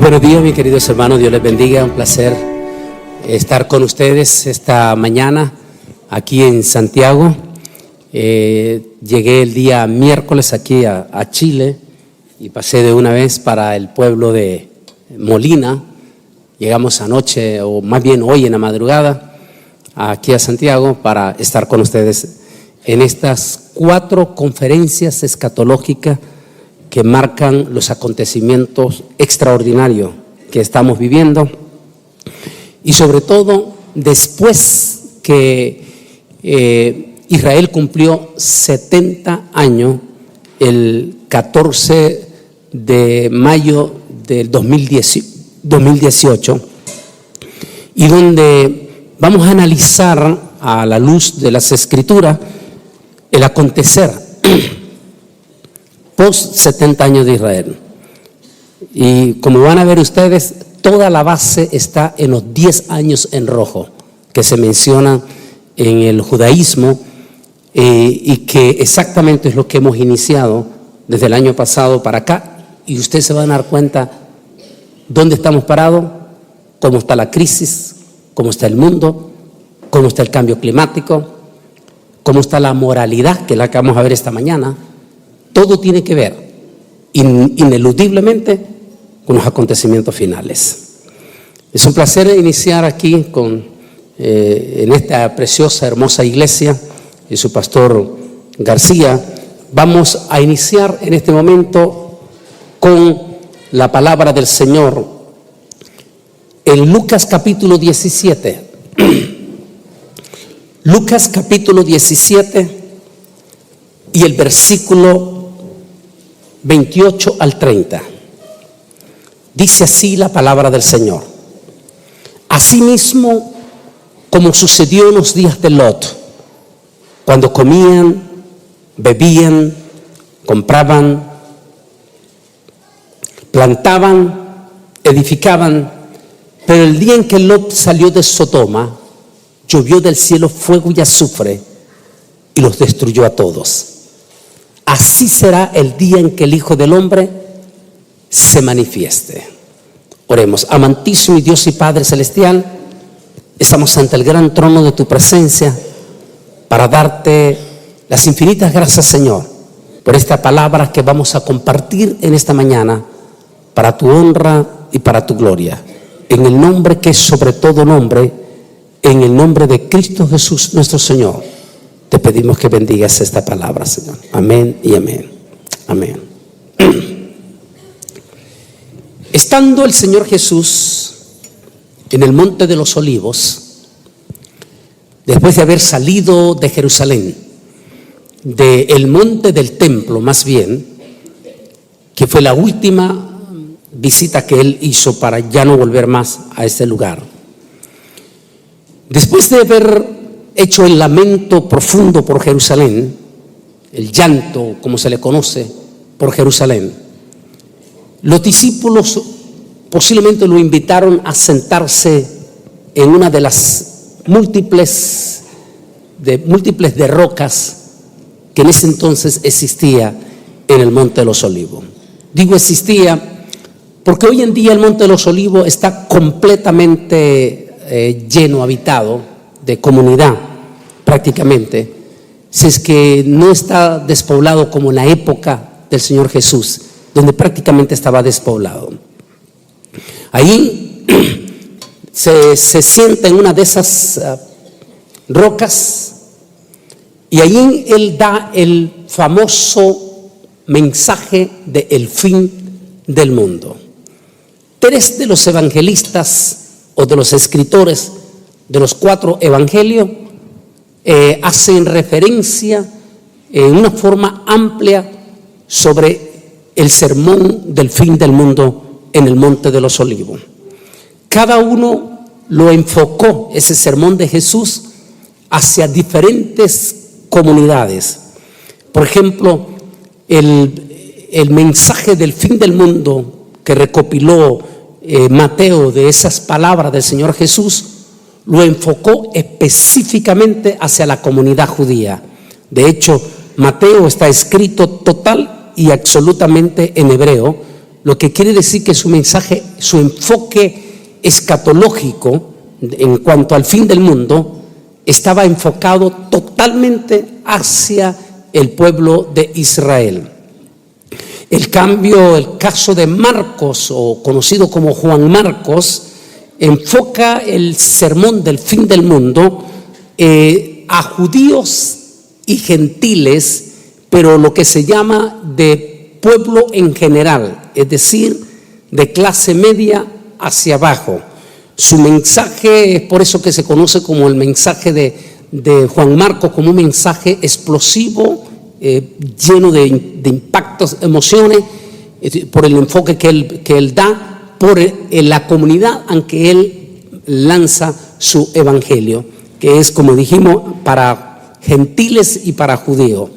Buenos días, mis queridos hermanos, Dios les bendiga, un placer estar con ustedes esta mañana aquí en Santiago. Llegué el día miércoles aquí a Chile y pasé de una vez para el pueblo de Molina. Llegamos anoche, o más bien hoy en la madrugada, aquí a Santiago para estar con ustedes en estas 4 conferencias escatológicas que marcan los acontecimientos extraordinarios que estamos viviendo, y sobre todo después que Israel cumplió 70 años el 14 de mayo del 2018, y donde vamos a analizar a la luz de las Escrituras el acontecer post 70 años de Israel. Y como van a ver ustedes, toda la base está en los 10 años en rojo que se mencionan en el judaísmo, y que exactamente es lo que hemos iniciado desde el año pasado para acá. Y ustedes se van a dar cuenta dónde estamos parados, cómo está la crisis, cómo está el mundo, cómo está el cambio climático, cómo está la moralidad, que es la que vamos a ver esta mañana. Todo tiene que ver ineludiblemente con los acontecimientos finales. Es un placer iniciar aquí en esta preciosa, hermosa iglesia y su pastor García. Vamos a iniciar en este momento con la palabra del Señor en Lucas capítulo 17. Lucas capítulo 17 y el versículo 28 al 30. Dice así la palabra del Señor: Asimismo, como sucedió en los días de Lot, cuando comían, bebían, compraban, plantaban, edificaban, pero el día en que Lot salió de Sodoma, llovió del cielo fuego y azufre y los destruyó a todos. Así será el día en que el Hijo del Hombre se manifieste. Oremos. Amantísimo Dios y Padre Celestial, estamos ante el gran trono de tu presencia para darte las infinitas gracias, Señor, por esta palabra que vamos a compartir en esta mañana para tu honra y para tu gloria. En el nombre que es sobre todo nombre, en el nombre de Cristo Jesús nuestro Señor, te pedimos que bendigas esta palabra, Señor. Amén y amén. Amén. Estando el Señor Jesús en el Monte de los Olivos, después de haber salido de Jerusalén, del monte del templo más bien, que fue la última visita que él hizo para ya no volver más a este lugar. Después de haber hecho el lamento profundo por Jerusalén, el llanto, como se le conoce, por Jerusalén, los discípulos posiblemente lo invitaron a sentarse en una de las múltiples de rocas que en ese entonces existía en el Monte de los Olivos. Digo existía porque hoy en día el Monte de los Olivos está completamente lleno, habitado de comunidad prácticamente, si es que no está despoblado como en la época del Señor Jesús, donde prácticamente estaba despoblado. Ahí se sienta en una de esas rocas, y allí él da el famoso mensaje de el fin del mundo. 3 de los evangelistas o de los escritores de los 4 evangelios hacen referencia en una forma amplia sobre el sermón del fin del mundo en el Monte de los Olivos. Cada uno lo enfocó, ese sermón de Jesús, hacia diferentes comunidades. Por ejemplo, el mensaje del fin del mundo que recopiló Mateo de esas palabras del Señor Jesús, lo enfocó específicamente hacia la comunidad judía. De hecho, Mateo está escrito total y absolutamente en hebreo, lo que quiere decir que su mensaje, su enfoque escatológico en cuanto al fin del mundo, estaba enfocado totalmente hacia el pueblo de Israel. El caso de Marcos, o conocido como Juan Marcos, enfoca el sermón del fin del mundo a judíos y gentiles, pero lo que se llama de pueblo en general, es decir, de clase media hacia abajo. Su mensaje es por eso que se conoce como el mensaje de Juan Marcos, como un mensaje explosivo, lleno de impactos, emociones, por el enfoque que él da por la comunidad en que él lanza su evangelio, que es, como dijimos, para gentiles y para judíos.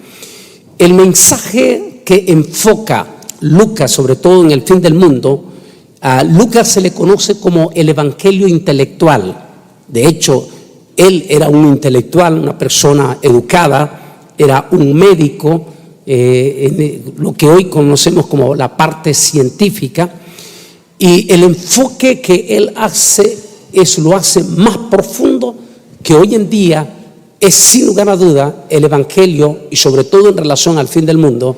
El mensaje que enfoca Lucas, sobre todo en el fin del mundo, a Lucas se le conoce como el evangelio intelectual. De hecho, él era un intelectual, una persona educada, era un médico, lo que hoy conocemos como la parte científica, y el enfoque que él hace lo hace más profundo, que hoy en día es sin lugar a duda el evangelio, y sobre todo en relación al fin del mundo,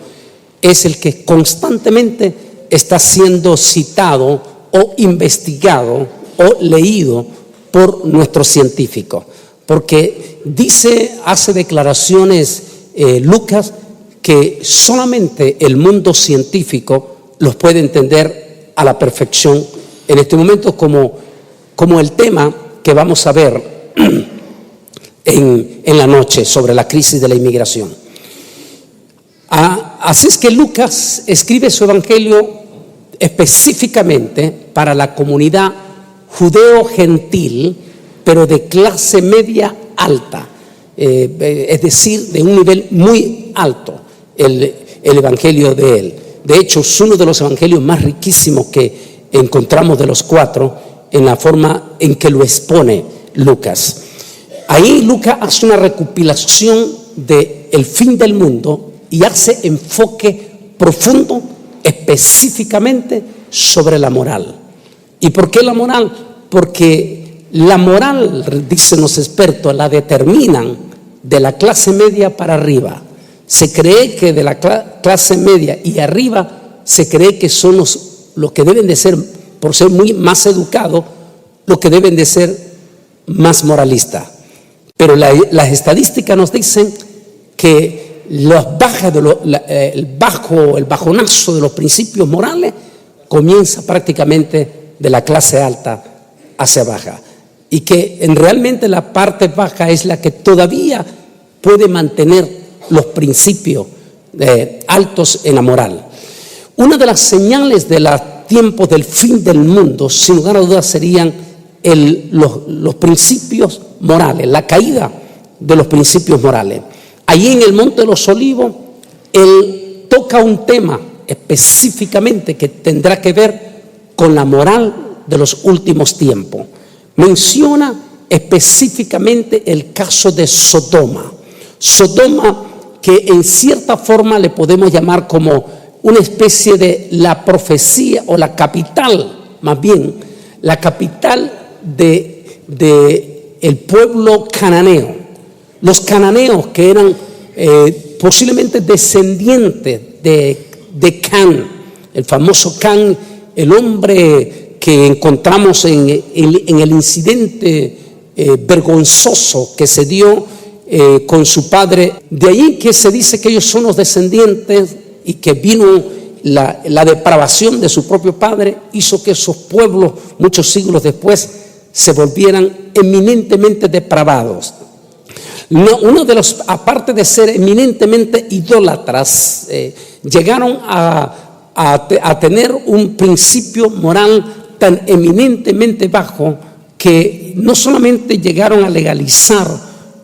es el que constantemente está siendo citado o investigado o leído por nuestros científicos, porque hace declaraciones Lucas que solamente el mundo científico los puede entender a la perfección en este momento, como el tema que vamos a ver en la noche sobre la crisis de la inmigración. Así es que Lucas escribe su evangelio específicamente para la comunidad judeo-gentil, pero de clase media alta, es decir, de un nivel muy alto, el evangelio de él. De hecho, es uno de los evangelios más riquísimos que encontramos de los cuatro, en la forma en que lo expone Lucas. Ahí Lucas hace una recopilación del fin del mundo y hace enfoque profundo específicamente sobre la moral. ¿Y por qué la moral? Porque la moral, dicen los expertos, la determinan de la clase media para arriba. Se cree que de la clase media y arriba se cree que son los que deben de ser, por ser muy más educados, los que deben de ser más moralistas. Pero las estadísticas nos dicen que el bajonazo de los principios morales comienza prácticamente de la clase alta hacia baja, y que realmente la parte baja es la que todavía puede mantener los principios altos en la moral. Una de las señales de los tiempos del fin del mundo, sin lugar a dudas, serían los principios morales, la caída de los principios morales. Allí en el Monte de los Olivos, él toca un tema específicamente que tendrá que ver con la moral de los últimos tiempos. Menciona específicamente el caso de Sodoma. Sodoma, que en cierta forma le podemos llamar como una especie de la profecía, o la capital, más bien, la capital de el pueblo cananeo. Los cananeos, que eran posiblemente descendientes de Can, el famoso Can, el hombre que encontramos en el incidente vergonzoso que se dio con su padre. De ahí que se dice que ellos son los descendientes, y que vino la depravación de su propio padre, hizo que esos pueblos, muchos siglos después, se volvieran eminentemente depravados. Uno de los, aparte de ser eminentemente idólatras, llegaron a tener un principio moral tan eminentemente bajo que no solamente llegaron a legalizar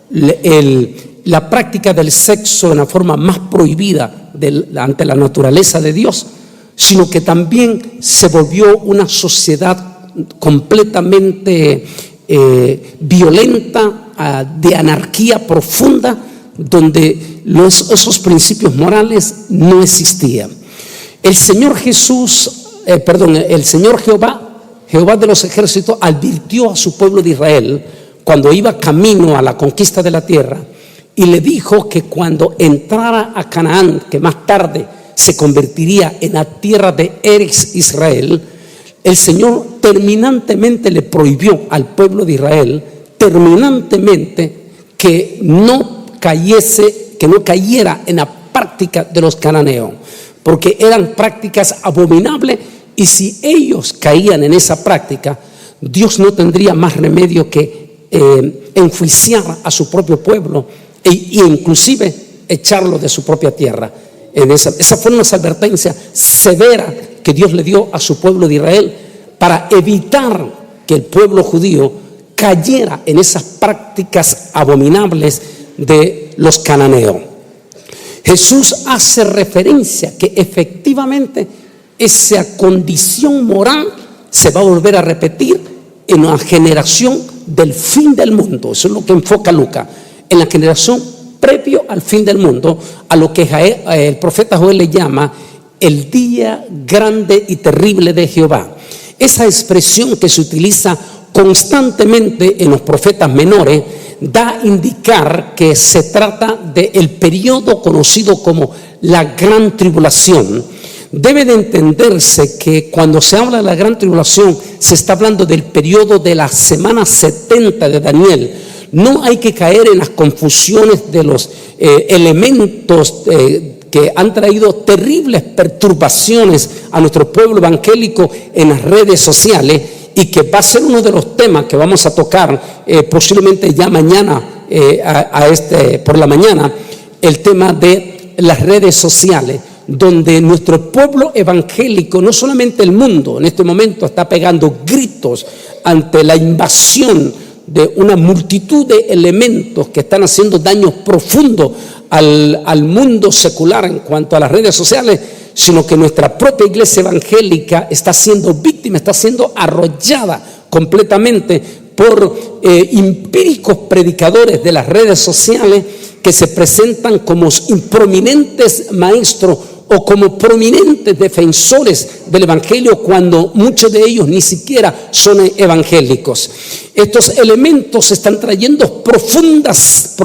la práctica del sexo en la forma más prohibida ante la naturaleza de Dios, sino que también se volvió una sociedad completamente violenta, de anarquía profunda, donde esos principios morales no existían. El Señor Jesús el Señor Jehová de los ejércitos, advirtió a su pueblo de Israel cuando iba camino a la conquista de la tierra, y le dijo que cuando entrara a Canaán, que más tarde se convertiría en la tierra de Eretz Israel, el Señor terminantemente le prohibió al pueblo de Israel, que no cayera en la práctica de los cananeos, porque eran prácticas abominables, y si ellos caían en esa práctica, Dios no tendría más remedio que enjuiciar a su propio pueblo e inclusive echarlo de su propia tierra. Esa fue una advertencia severa que Dios le dio a su pueblo de Israel para evitar que el pueblo judío cayera en esas prácticas abominables de los cananeos. Jesús hace referencia que efectivamente esa condición moral se va a volver a repetir en la generación del fin del mundo. Eso es lo que enfoca Lucas, en la generación previo al fin del mundo, a lo que el profeta Joel le llama el día grande y terrible de Jehová. Esa expresión que se utiliza constantemente en los profetas menores da a indicar que se trata del periodo conocido como la gran tribulación. Debe de entenderse que cuando se habla de la gran tribulación se está hablando del periodo de la semana 70 de Daniel. No hay que caer en las confusiones de los elementos que han traído terribles perturbaciones a nuestro pueblo evangélico en las redes sociales, y que va a ser uno de los temas que vamos a tocar posiblemente ya mañana, por la mañana, el tema de las redes sociales, donde nuestro pueblo evangélico, no solamente el mundo, en este momento está pegando gritos ante la invasión de una multitud de elementos que están haciendo daños profundos al mundo secular en cuanto a las redes sociales, sino que nuestra propia iglesia evangélica está siendo víctima, está siendo arrollada completamente por empíricos predicadores de las redes sociales que se presentan como prominentes maestros o como prominentes defensores del evangelio, cuando muchos de ellos ni siquiera son evangélicos. Estos elementos están trayendo profundas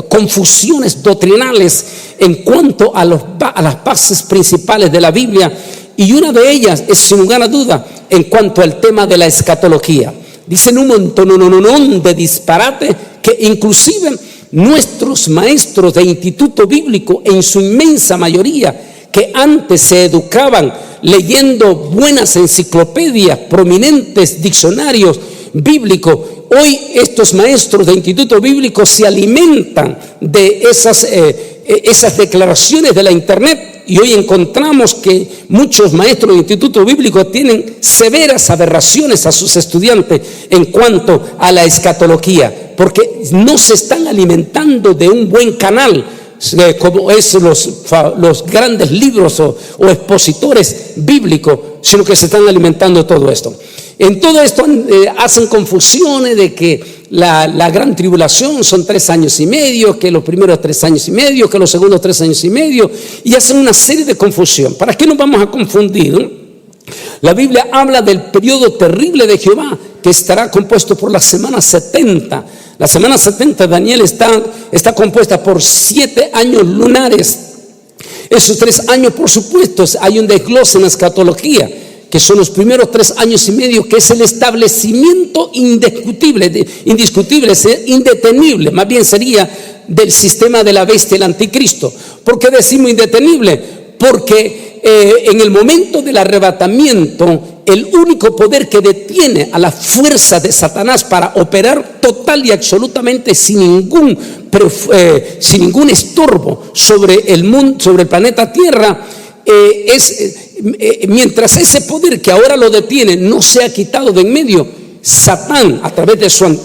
confusiones doctrinales en cuanto a las bases principales de la Biblia, y una de ellas es, sin lugar a duda, en cuanto al tema de la escatología. Dicen un montón de disparate que inclusive nuestros maestros de instituto bíblico, en su inmensa mayoría, que antes se educaban leyendo buenas enciclopedias, prominentes diccionarios bíblicos, hoy estos maestros de instituto bíblico se alimentan de esas declaraciones de la internet, y hoy encontramos que muchos maestros de instituto bíblico tienen severas aberraciones a sus estudiantes en cuanto a la escatología, porque no se están alimentando de un buen canal, como es los grandes libros o expositores bíblicos, sino que se están alimentando de todo esto. En todo esto hacen confusiones de que la gran tribulación son 3 años y medio, que los primeros 3 años y medio, que los segundos 3 años y medio, y hacen una serie de confusión. ¿Para qué nos vamos a confundir? La Biblia habla del periodo terrible de Jehová, que estará compuesto por la semana 70. La semana 70 de Daniel está compuesta por 7 años lunares. Esos 3 años, por supuesto, hay un desglose en la escatología, que son los primeros 3 años y medio, que es el establecimiento indiscutible, indetenible, más bien sería del sistema de la bestia, el anticristo. ¿Por qué decimos indetenible? Porque en el momento del arrebatamiento, el único poder que detiene a la fuerza de Satanás para operar total y absolutamente sin ningún estorbo sobre el mundo, sobre el planeta Tierra, mientras ese poder que ahora lo detiene no se ha quitado de en medio, Satán, a través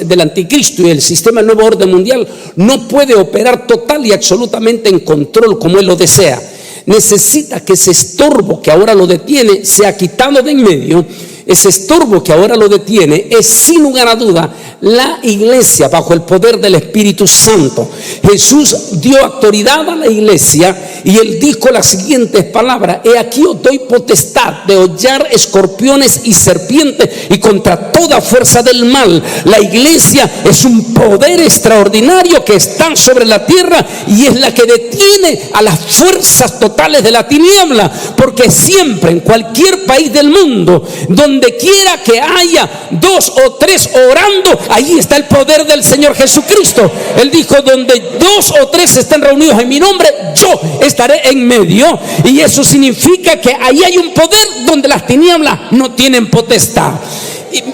del anticristo y el sistema del nuevo orden mundial, no puede operar total y absolutamente en control como él lo desea. Necesita que ese estorbo que ahora lo detiene sea quitado de en medio. Ese estorbo que ahora lo detiene es, sin lugar a duda, la iglesia bajo el poder del Espíritu Santo. Jesús dio autoridad a la iglesia y él dijo las siguientes palabras: he aquí os doy potestad de hollar escorpiones y serpientes y contra toda fuerza del mal. La iglesia es un poder extraordinario que está sobre la tierra y es la que detiene a las fuerzas totales de la tiniebla, porque siempre en cualquier país del mundo, donde quiera que haya 2 o 3 orando, ahí está el poder del Señor Jesucristo. Él dijo: donde 2 o 3 estén reunidos en mi nombre, yo estaré en medio. Y eso significa que ahí hay un poder donde las tinieblas no tienen potestad.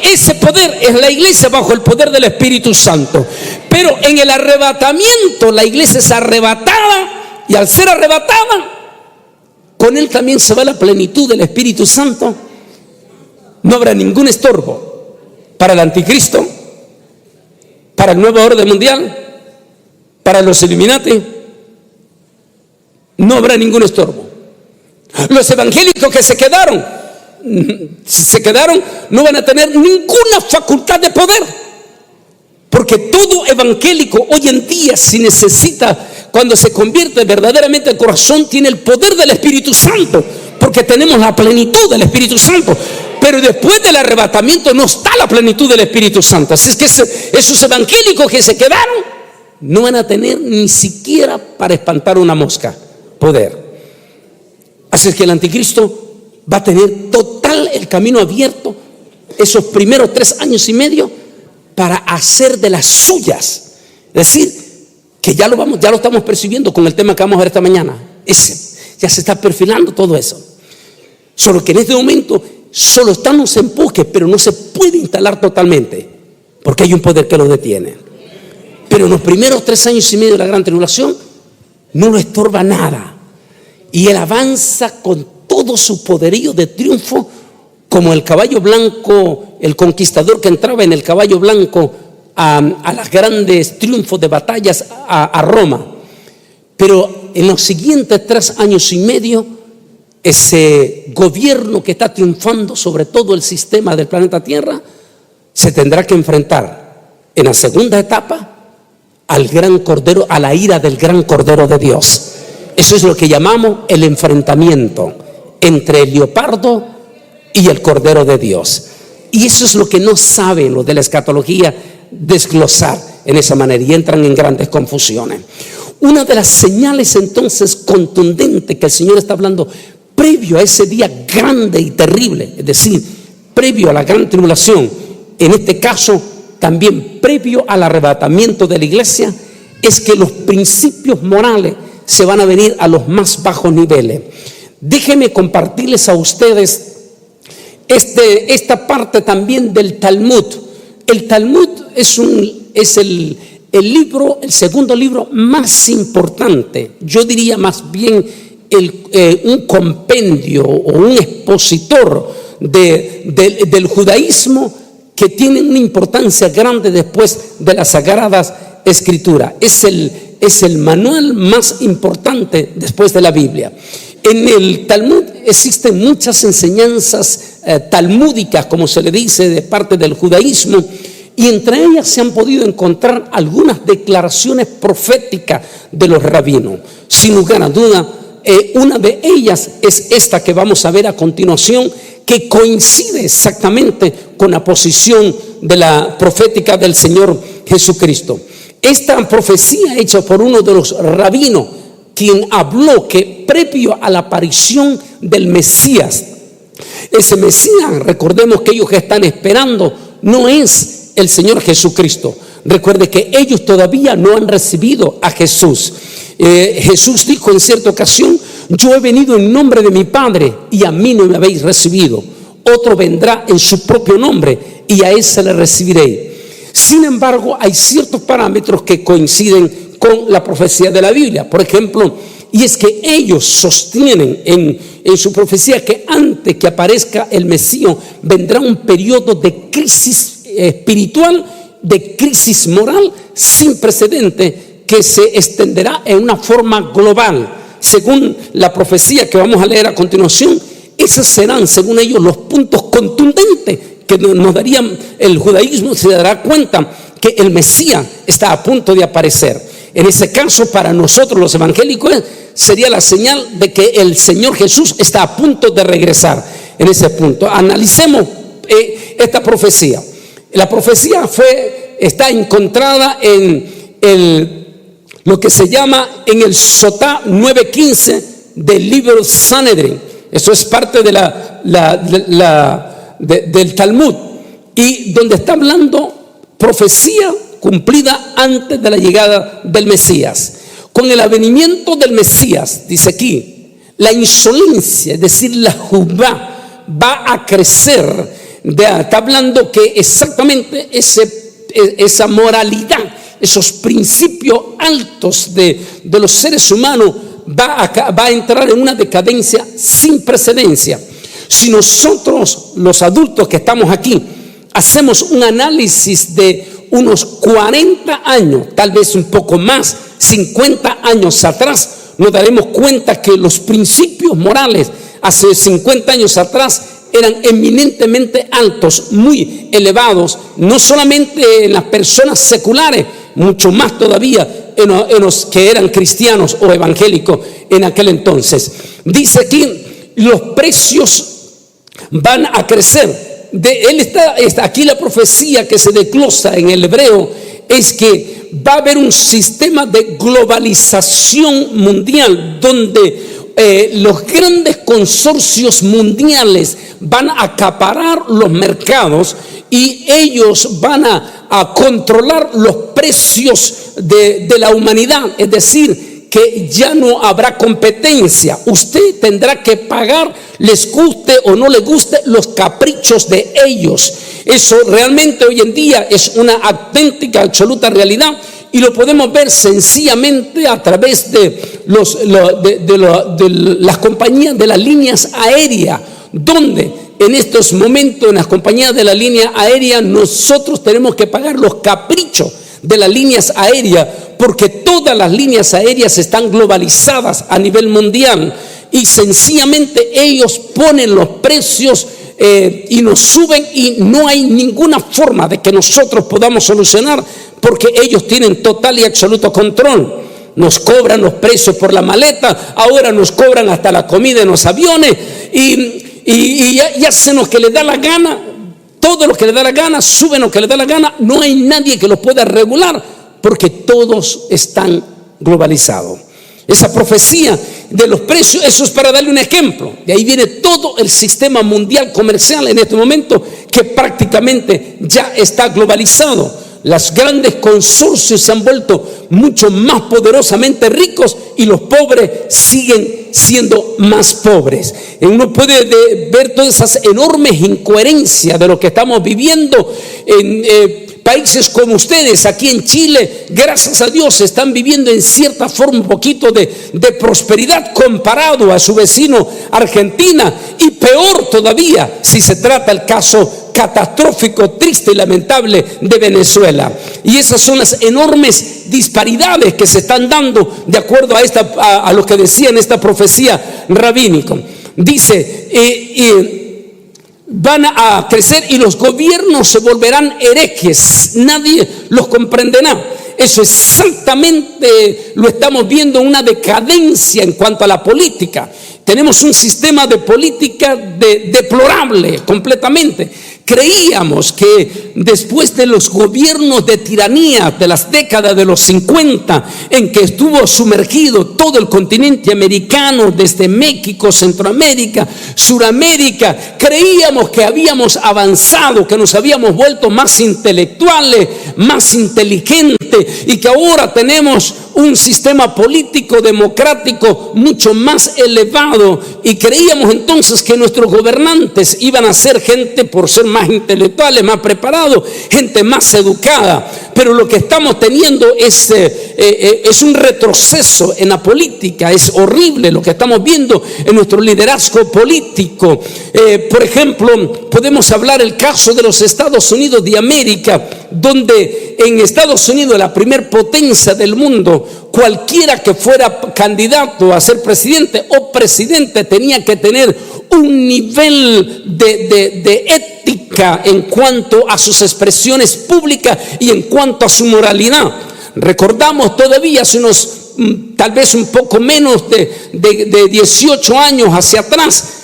Ese poder es la iglesia bajo el poder del Espíritu Santo. Pero en el arrebatamiento la iglesia es arrebatada, y al ser arrebatada, con él también se va la plenitud del Espíritu Santo. No habrá ningún estorbo para el anticristo, para el nuevo orden mundial, para los Illuminati. No habrá ningún estorbo. Los evangélicos que se quedaron no van a tener ninguna facultad de poder, porque todo evangélico hoy en día, si necesita, cuando se convierte verdaderamente al corazón, tiene el poder del Espíritu Santo, porque tenemos la plenitud del Espíritu Santo. Pero después del arrebatamiento no está la plenitud del Espíritu Santo. Así es que esos evangélicos que se quedaron no van a tener ni siquiera para espantar una mosca poder. Así es que el anticristo va a tener total el camino abierto esos primeros 3 años y medio para hacer de las suyas. Es decir, que ya lo estamos percibiendo con el tema que vamos a ver esta mañana. Ya se está perfilando todo eso. Solo que en este momento solo estamos en empuje, pero no se puede instalar totalmente, porque hay un poder que lo detiene. Pero en los primeros 3 años y medio de la gran tribulación no lo estorba nada, y él avanza con todo su poderío de triunfo, como el caballo blanco, el conquistador que entraba en el caballo blanco a los grandes triunfos de batallas a Roma. Pero en los siguientes 3 años y medio, ese gobierno que está triunfando sobre todo el sistema del planeta Tierra se tendrá que enfrentar en la segunda etapa al gran cordero, a la ira del gran cordero de Dios. Eso es lo que llamamos el enfrentamiento entre el leopardo y el cordero de Dios. Y eso es lo que no saben los de la escatología desglosar en esa manera, y entran en grandes confusiones. Una de las señales entonces contundentes que el Señor está hablando previo a ese día grande y terrible, es decir, previo a la gran tribulación, en este caso también previo al arrebatamiento de la iglesia, es que los principios morales se van a venir a los más bajos niveles. Déjenme compartirles a ustedes esta parte también del Talmud. El Talmud es el segundo libro más importante, yo diría más bien un compendio o un expositor del judaísmo, que tiene una importancia grande después de las Sagradas Escrituras. Es el manual más importante después de la Biblia. En el Talmud existen muchas enseñanzas talmúdicas, como se le dice, de parte del judaísmo, y entre ellas se han podido encontrar algunas declaraciones proféticas de los rabinos. Sin lugar a duda, una de ellas es esta que vamos a ver a continuación, que coincide exactamente con la posición de la profética del Señor Jesucristo. Esta profecía hecha por uno de los rabinos, quien habló que previo a la aparición del Mesías, ese Mesías, recordemos que ellos que están esperando no es el Señor Jesucristo. Recuerde que ellos todavía no han recibido a Jesús. Jesús dijo en cierta ocasión: yo he venido en nombre de mi Padre y a mí no me habéis recibido. Otro vendrá en su propio nombre y a ese le recibiréis. Sin embargo, hay ciertos parámetros que coinciden con la profecía de la Biblia. Por ejemplo, y es que ellos sostienen en su profecía que antes que aparezca el Mesías vendrá un periodo de crisis espiritual, de crisis moral sin precedente, que se extenderá en una forma global. Según la profecía que vamos a leer a continuación, esos serán, según ellos, los puntos contundentes que nos darían, el judaísmo se dará cuenta que el Mesías está a punto de aparecer. En ese caso, para nosotros los evangélicos, sería la señal de que el Señor Jesús está a punto de regresar. En ese punto, analicemos esta profecía. La profecía está encontrada en lo que se llama en el Sotá 9:15 del libro Sanedrín. Eso es parte de del Talmud, y donde está hablando profecía cumplida antes de la llegada del Mesías. Con el advenimiento del Mesías, dice aquí, la insolencia, es decir, la jubá, va a crecer. Está hablando que exactamente esa moralidad, esos principios altos de los seres humanos va a entrar en una decadencia sin precedencia. Si nosotros, los adultos que estamos aquí, hacemos un análisis de unos 40 años, tal vez un poco más, 50 años atrás, nos daremos cuenta que los principios morales hace 50 años atrás eran eminentemente altos, muy elevados, no solamente en las personas seculares, mucho más todavía en los que eran cristianos o evangélicos en aquel entonces. Dice aquí, los precios van a crecer. Aquí la profecía que se desglosa en el hebreo es que va a haber un sistema de globalización mundial donde los grandes consorcios mundiales van a acaparar los mercados y ellos van a controlar los precios de la humanidad. Es decir, que ya no habrá competencia. Usted tendrá que pagar, les guste o no les guste, los caprichos de ellos. Eso realmente hoy en día es una auténtica, absoluta realidad, y lo podemos ver sencillamente a través de las compañías de las líneas aéreas, donde en estos momentos en las compañías de la línea aérea nosotros tenemos que pagar los caprichos de las líneas aéreas, porque todas las líneas aéreas están globalizadas a nivel mundial y sencillamente ellos ponen los precios y nos suben, y no hay ninguna forma de que nosotros podamos solucionar, porque ellos tienen total y absoluto control. Nos cobran los precios por la maleta, ahora nos cobran hasta la comida en los aviones, y hacen lo que les da la gana, todo lo que les da la gana, suben lo que les da la gana. No hay nadie que los pueda regular, porque todos están globalizados. Esa profecía de los precios, eso es para darle un ejemplo. De ahí viene todo el sistema mundial comercial en este momento, que prácticamente ya está globalizado. Los grandes consorcios se han vuelto mucho más poderosamente ricos y los pobres siguen siendo más pobres. Uno puede ver todas esas enormes incoherencias de lo que estamos viviendo en países como ustedes. Aquí en Chile, gracias a Dios, están viviendo en cierta forma un poquito de prosperidad comparado a su vecino Argentina, y peor todavía si se trata el caso catastrófico, triste y lamentable de Venezuela. Y esas son las enormes disparidades que se están dando de acuerdo a lo que decía en esta profecía rabínica. Dice, van a crecer y los gobiernos se volverán herejes, nadie los comprenderá. Eso exactamente lo estamos viendo, una decadencia en cuanto a la política. Tenemos un sistema de política deplorable completamente. Creíamos que después de los gobiernos de tiranía de las décadas de los 50, en que estuvo sumergido todo el continente americano, desde México, Centroamérica, Suramérica, creíamos que habíamos avanzado, que nos habíamos vuelto más intelectuales, más inteligentes, y que ahora tenemos un sistema político democrático mucho más elevado, y creíamos entonces que nuestros gobernantes iban a ser gente, por ser más intelectuales, más preparados, gente más educada. Pero lo que estamos teniendo es un retroceso en la política. Es horrible lo que estamos viendo en nuestro liderazgo político. Por ejemplo, podemos hablar el caso de los Estados Unidos de América, donde en Estados Unidos, la primer potencia del mundo, cualquiera que fuera candidato a ser presidente o presidente tenía que tener un nivel de ética marca en cuanto a sus expresiones públicas y en cuanto a su moralidad. Recordamos todavía hace unos, tal vez un poco menos de 18 años hacia atrás,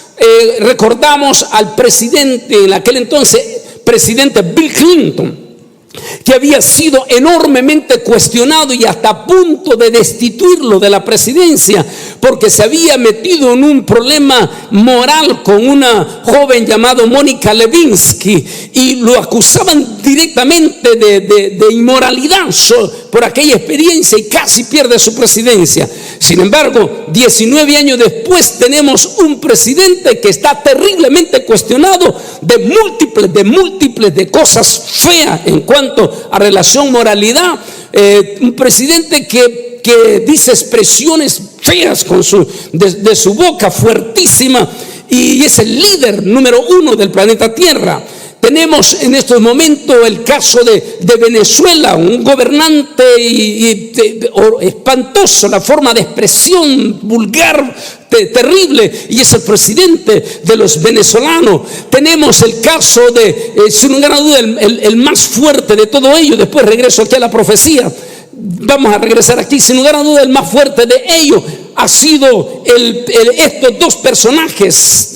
recordamos al presidente, en aquel entonces presidente Bill Clinton, que había sido enormemente cuestionado y hasta a punto de destituirlo de la presidencia porque se había metido en un problema moral con una joven llamada Mónica Lewinsky y lo acusaban directamente de inmoralidad por aquella experiencia y casi pierde su presidencia. Sin embargo, 19 años después tenemos un presidente que está terriblemente cuestionado de múltiples cosas feas en cuanto a relación moralidad, un presidente que dice expresiones feas de su boca, fuertísima, y es el líder número 1 del planeta Tierra. Tenemos en estos momentos el caso de Venezuela, un gobernante espantoso, la forma de expresión vulgar, terrible, y es el presidente de los venezolanos. Tenemos el caso de, sin lugar a duda, el más fuerte de todo ello. Después regreso aquí a la profecía. Vamos a regresar aquí. Sin lugar a duda, el más fuerte de ellos ha sido estos dos personajes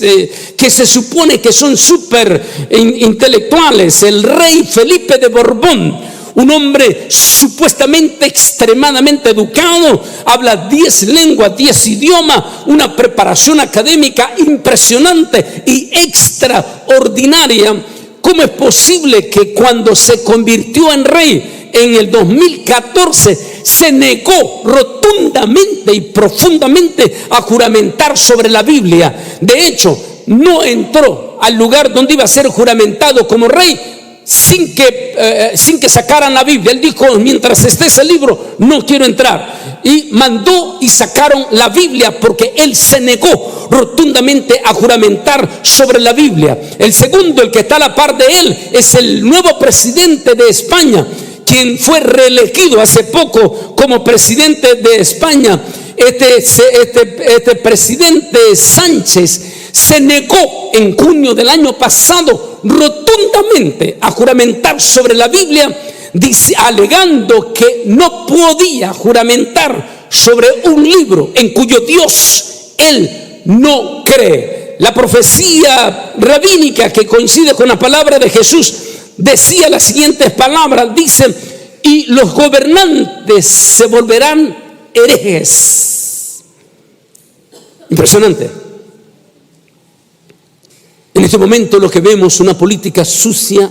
que se supone que son súper intelectuales. El rey Felipe de Borbón, un hombre supuestamente extremadamente educado, habla 10 lenguas, 10 idiomas, una preparación académica impresionante y extraordinaria. ¿Cómo es posible que cuando se convirtió en rey en el 2014 se negó rotundamente y profundamente a juramentar sobre la Biblia? De hecho, no entró al lugar donde iba a ser juramentado como rey sin que sacaran la Biblia. Él dijo: mientras esté ese libro, no quiero entrar. Y mandó y sacaron la Biblia porque él se negó rotundamente a juramentar sobre la Biblia. El segundo, el que está a la par de él, es el nuevo presidente de España, quien fue reelegido hace poco como presidente de España. Este presidente Sánchez se negó en junio del año pasado rotundamente a juramentar sobre la Biblia, alegando que no podía juramentar sobre un libro en cuyo Dios él no cree. La profecía rabínica, que coincide con la palabra de Jesús, decía las siguientes palabras, dice: y los gobernantes se volverán herejes. Impresionante. En este momento lo que vemos es una política sucia,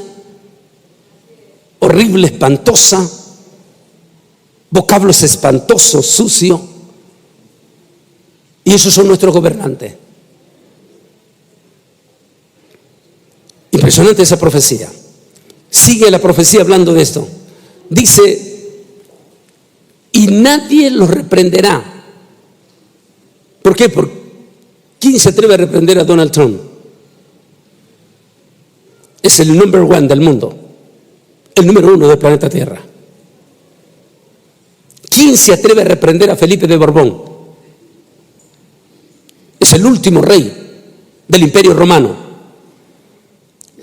horrible, espantosa, vocablos espantosos, sucio, y esos son nuestros gobernantes. Impresionante esa profecía. Sigue la profecía hablando de esto. Dice: y nadie los reprenderá. ¿Por qué? ¿Quién se atreve a reprender a Donald Trump? Es el number 1 del mundo, el número 1 del planeta Tierra. ¿Quién se atreve a reprender a Felipe de Borbón? Es el último rey del Imperio Romano,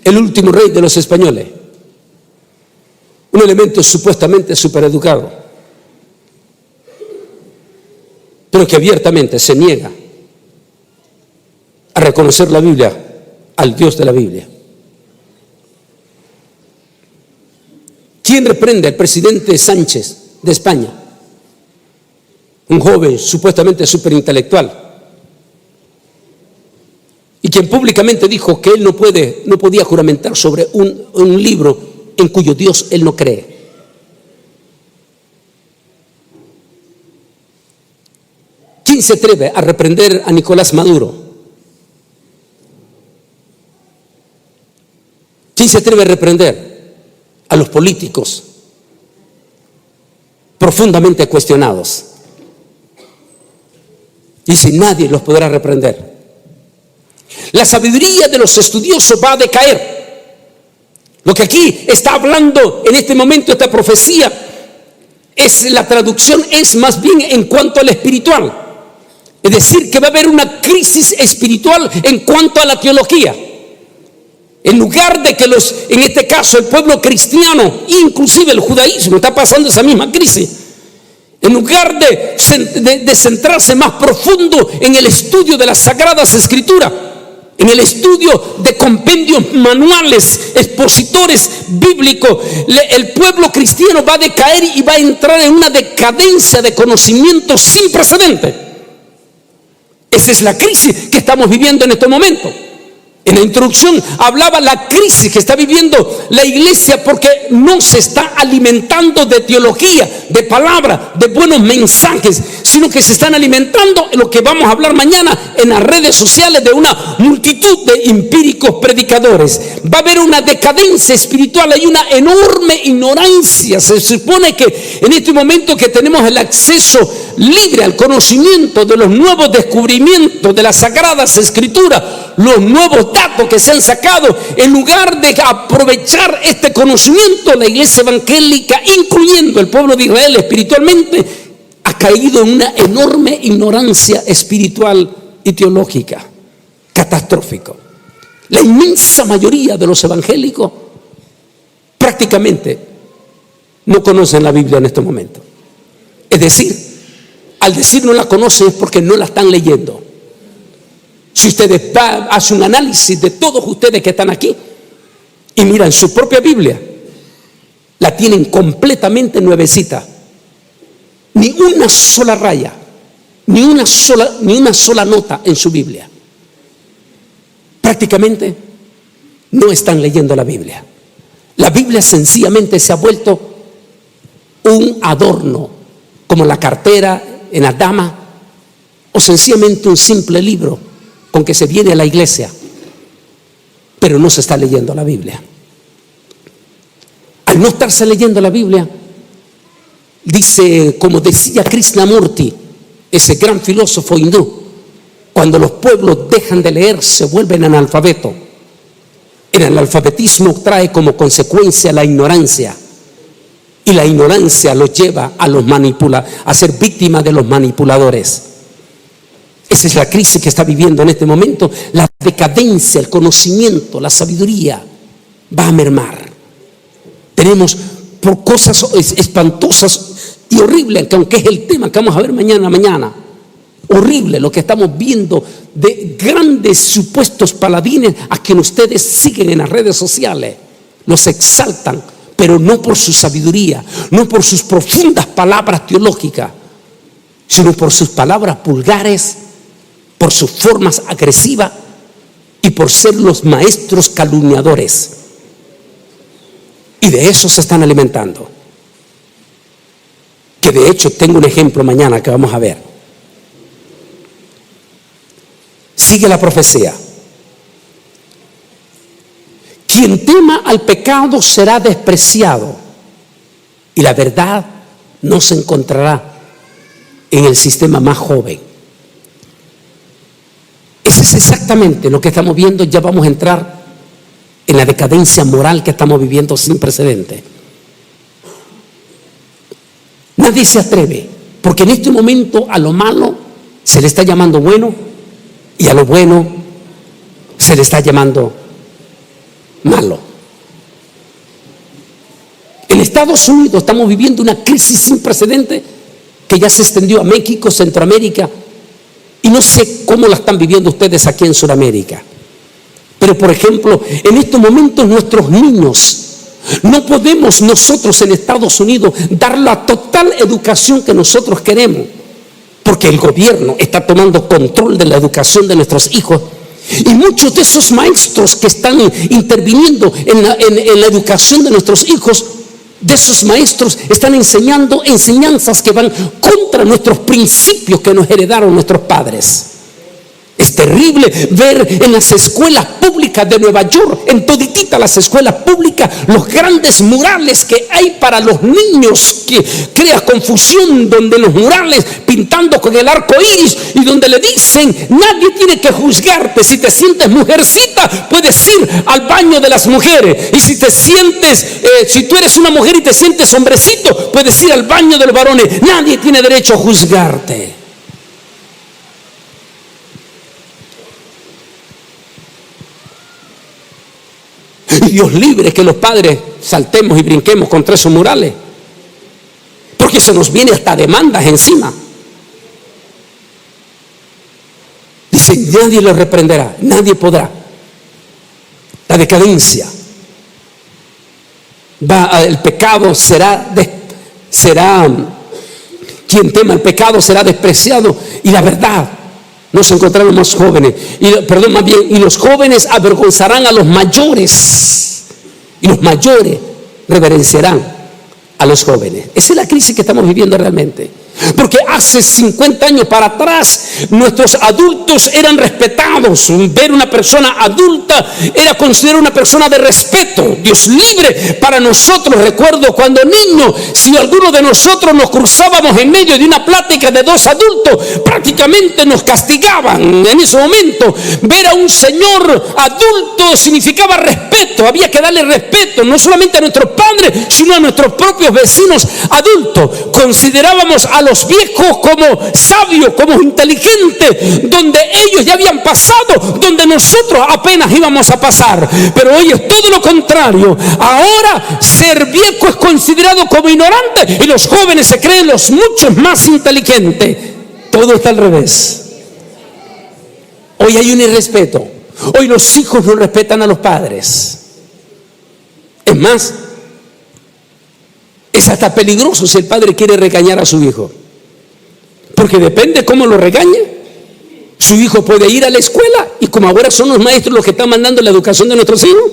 el último rey de los españoles, un elemento supuestamente supereducado, pero que abiertamente se niega a reconocer la Biblia, al Dios de la Biblia. ¿Quién reprende al presidente Sánchez de España? Un joven supuestamente superintelectual, y quien públicamente dijo que él no podía juramentar sobre un libro en cuyo Dios él no cree. ¿Quién se atreve a reprender a Nicolás Maduro? ¿Quién se atreve a reprender a los políticos profundamente cuestionados? Dice: nadie los podrá reprender. La sabiduría de los estudiosos va a decaer. Lo que aquí está hablando en este momento esta profecía la traducción es más bien en cuanto al espiritual. Es decir, que va a haber una crisis espiritual en cuanto a la teología. En lugar de que en este caso el pueblo cristiano, inclusive el judaísmo, está pasando esa misma crisis. En lugar de centrarse más profundo en el estudio de las Sagradas Escrituras, en el estudio de compendios manuales, expositores bíblicos, el pueblo cristiano va a decaer y va a entrar en una decadencia de conocimiento sin precedentes. Esa es la crisis que estamos viviendo en este momento. En la introducción hablaba la crisis que está viviendo la iglesia porque no se está alimentando de teología, de palabra, de buenos mensajes, sino que se están alimentando en lo que vamos a hablar mañana en las redes sociales de una multitud de empíricos predicadores. Va a haber una decadencia espiritual, hay una enorme ignorancia. Se supone que en este momento que tenemos el acceso libre al conocimiento de los nuevos descubrimientos de las Sagradas Escrituras, los nuevos datos que se han sacado, en lugar de aprovechar este conocimiento, la iglesia evangélica, incluyendo el pueblo de Israel espiritualmente, ha caído en una enorme ignorancia espiritual y teológica, catastrófico. La inmensa mayoría de los evangélicos prácticamente no conocen la Biblia en este momento. Es decir, al decir no la conocen es porque no la están leyendo. Si ustedes hacen un análisis de todos ustedes que están aquí y miran su propia Biblia, la tienen completamente nuevecita. Ni una sola raya, ni una sola nota en su Biblia. Prácticamente no están leyendo la Biblia. La Biblia sencillamente se ha vuelto un adorno, como la cartera en la dama, o sencillamente un simple libro con que se viene a la iglesia, pero no se está leyendo la Biblia. Al no estarse leyendo la Biblia, dice, como decía Krishnamurti, ese gran filósofo hindú, cuando los pueblos dejan de leer, se vuelven analfabetos. El analfabetismo trae como consecuencia la ignorancia, y la ignorancia los lleva a ser víctimas de los manipuladores. Esa es la crisis que está viviendo en este momento. La decadencia, el conocimiento, la sabiduría va a mermar. Tenemos por cosas espantosas y horribles, que aunque es el tema que vamos a ver mañana, horrible lo que estamos viendo de grandes supuestos paladines a quien ustedes siguen en las redes sociales. Los exaltan, pero no por su sabiduría, no por sus profundas palabras teológicas, sino por sus palabras vulgares, por sus formas agresivas y por ser los maestros calumniadores. Y de eso se están alimentando. Que de hecho tengo un ejemplo mañana que vamos a ver. Sigue la profecía. Quien tema al pecado será despreciado, y la verdad no se encontrará en el sistema más joven. Eso es exactamente lo que estamos viendo. Ya vamos a entrar en la decadencia moral que estamos viviendo sin precedentes. Nadie se atreve, porque en este momento a lo malo se le está llamando bueno y a lo bueno se le está llamando malo. En Estados Unidos estamos viviendo una crisis sin precedentes que ya se extendió a México, Centroamérica, y no sé cómo la están viviendo ustedes aquí en Sudamérica. Pero por ejemplo, en estos momentos nuestros niños, no podemos nosotros en Estados Unidos dar la total educación que nosotros queremos, porque el gobierno está tomando control de la educación de nuestros hijos. Y muchos de esos maestros que están interviniendo en la educación de nuestros hijos, de esos maestros están enseñando enseñanzas que van contra nuestros principios que nos heredaron nuestros padres. Es terrible ver en las escuelas públicas de Nueva York, en toditita las escuelas públicas, los grandes murales que hay para los niños, que crea confusión, donde los murales pintando con el arco iris y donde le dicen, nadie tiene que juzgarte. Si te sientes mujercita, puedes ir al baño de las mujeres. Y si te sientes, si tú eres una mujer y te sientes hombrecito, puedes ir al baño de los varones. Nadie tiene derecho a juzgarte. Dios libre que los padres saltemos y brinquemos contra esos murales, porque se nos viene hasta demandas encima. Dice, nadie lo reprenderá, nadie podrá. La decadencia el pecado será quien tema el pecado será despreciado, y la verdad no se encontrarán los más jóvenes, y los jóvenes avergonzarán a los mayores, y los mayores reverenciarán a los jóvenes. Esa es la crisis que estamos viviendo realmente. Porque hace 50 años para atrás nuestros adultos eran respetados. Ver una persona adulta era considerada una persona de respeto. Dios libre para nosotros. Recuerdo cuando niño, si alguno de nosotros nos cruzábamos en medio de una plática de dos adultos, prácticamente nos castigaban. En ese momento ver a un señor adulto significaba respeto. Había que darle respeto no solamente a nuestros padres, sino a nuestros propios vecinos adultos. Considerábamos a los viejos como sabios, como inteligentes, donde ellos ya habían pasado, donde nosotros apenas íbamos a pasar. Pero hoy es todo lo contrario. Ahora ser viejo es considerado como ignorante y los jóvenes se creen los muchos más inteligentes. Todo está al revés. Hoy hay un irrespeto. Hoy los hijos no respetan a los padres. Es más, es hasta peligroso si el padre quiere regañar a su hijo, porque depende cómo lo regañe. Su hijo puede ir a la escuela, y como ahora son los maestros los que están mandando la educación de nuestros hijos,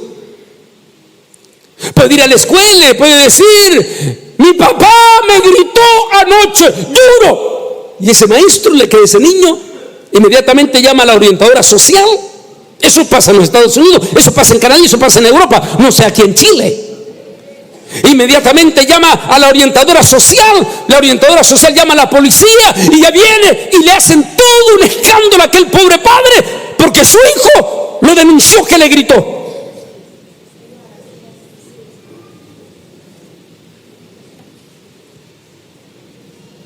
puede ir a la escuela y puede decir: mi papá me gritó anoche duro, y ese maestro, ese niño inmediatamente llama a la orientadora social. Eso pasa en los Estados Unidos, eso pasa en Canadá, eso pasa en Europa, no sé, aquí en Chile. Inmediatamente llama a la orientadora social llama a la policía, y ya viene y le hacen todo un escándalo a aquel pobre padre porque su hijo lo denunció que le gritó.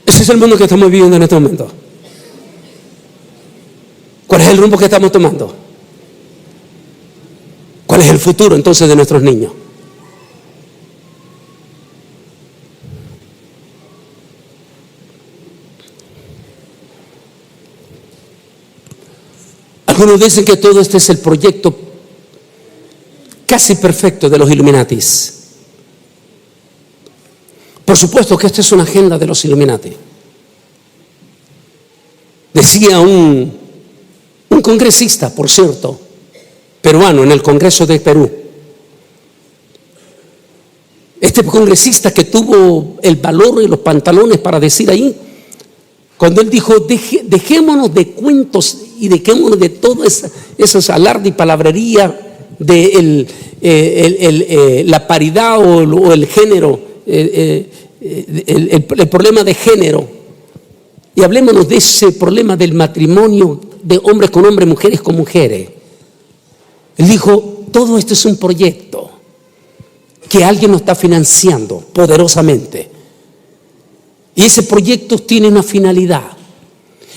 Ese es el mundo que estamos viviendo en este momento. ¿Cuál es el rumbo que estamos tomando? ¿Cuál es el futuro entonces de nuestros niños? Algunos dicen que todo este es el proyecto casi perfecto de los Illuminatis. Por supuesto que esta es una agenda de los Illuminati. Decía un congresista, por cierto, peruano, en el Congreso de Perú. Este congresista que tuvo el valor y los pantalones para decir ahí, cuando él dijo: dejémonos de cuentos y dejémonos de toda esa alarde y palabrería de la paridad o el género, el problema de género, y hablémonos de ese problema del matrimonio de hombres con hombres, mujeres con mujeres. Él dijo: todo esto es un proyecto que alguien nos está financiando poderosamente. Y ese proyecto tiene una finalidad.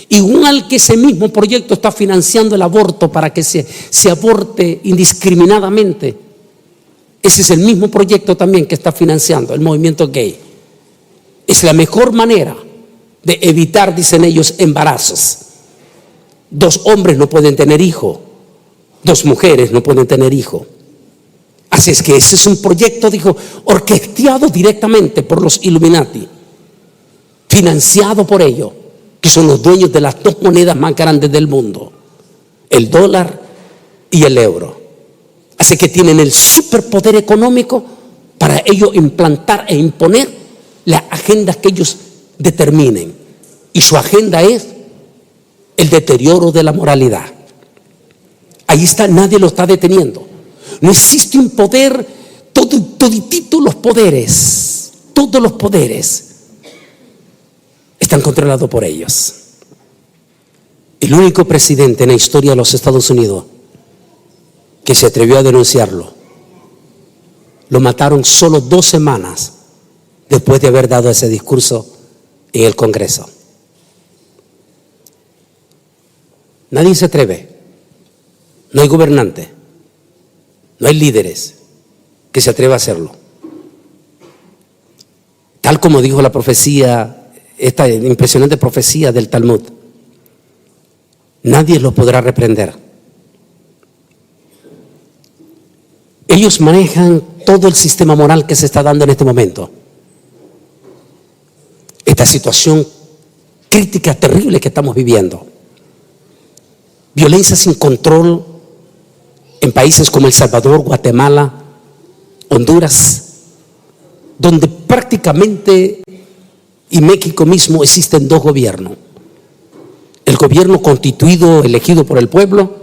Igual que ese mismo proyecto está financiando el aborto para que se aborte indiscriminadamente, ese es el mismo proyecto también que está financiando el movimiento gay. Es la mejor manera de evitar, dicen ellos, embarazos. 2 hombres no pueden tener hijo, 2 mujeres no pueden tener hijo. Así es que ese es un proyecto, dijo, orquestado directamente por los Illuminati, financiado por ellos, que son los dueños de las 2 monedas más grandes del mundo, el dólar y el euro. Así que tienen el superpoder económico para ellos implantar e imponer las agendas que ellos determinen. Y su agenda es el deterioro de la moralidad. Ahí está, nadie lo está deteniendo. No existe un poder, todos los poderes están controlados por ellos. El único presidente en la historia de los Estados Unidos que se atrevió a denunciarlo, lo mataron solo 2 semanas después de haber dado ese discurso en el Congreso. Nadie se atreve. No hay gobernante, no hay líderes, que se atreva a hacerlo. Tal como dijo la profecía, esta impresionante profecía del Talmud, nadie los podrá reprender. Ellos manejan todo el sistema moral que se está dando en este momento. Esta situación crítica, terrible que estamos viviendo. Violencia sin control en países como El Salvador, Guatemala, Honduras, donde prácticamente, y México mismo, existen dos gobiernos. El gobierno constituido, elegido por el pueblo,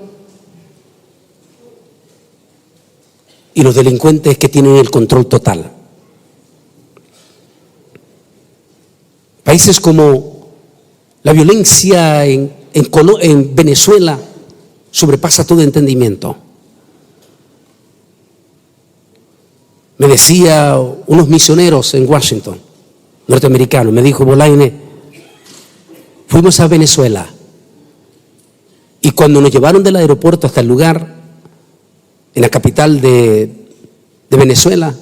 y los delincuentes que tienen el control total. Países como la violencia en Venezuela sobrepasa todo entendimiento. Me decía unos misioneros en Washington, norteamericanos, me dijo: Bolaine, fuimos a Venezuela y cuando nos llevaron del aeropuerto hasta el lugar, en la capital de Venezuela,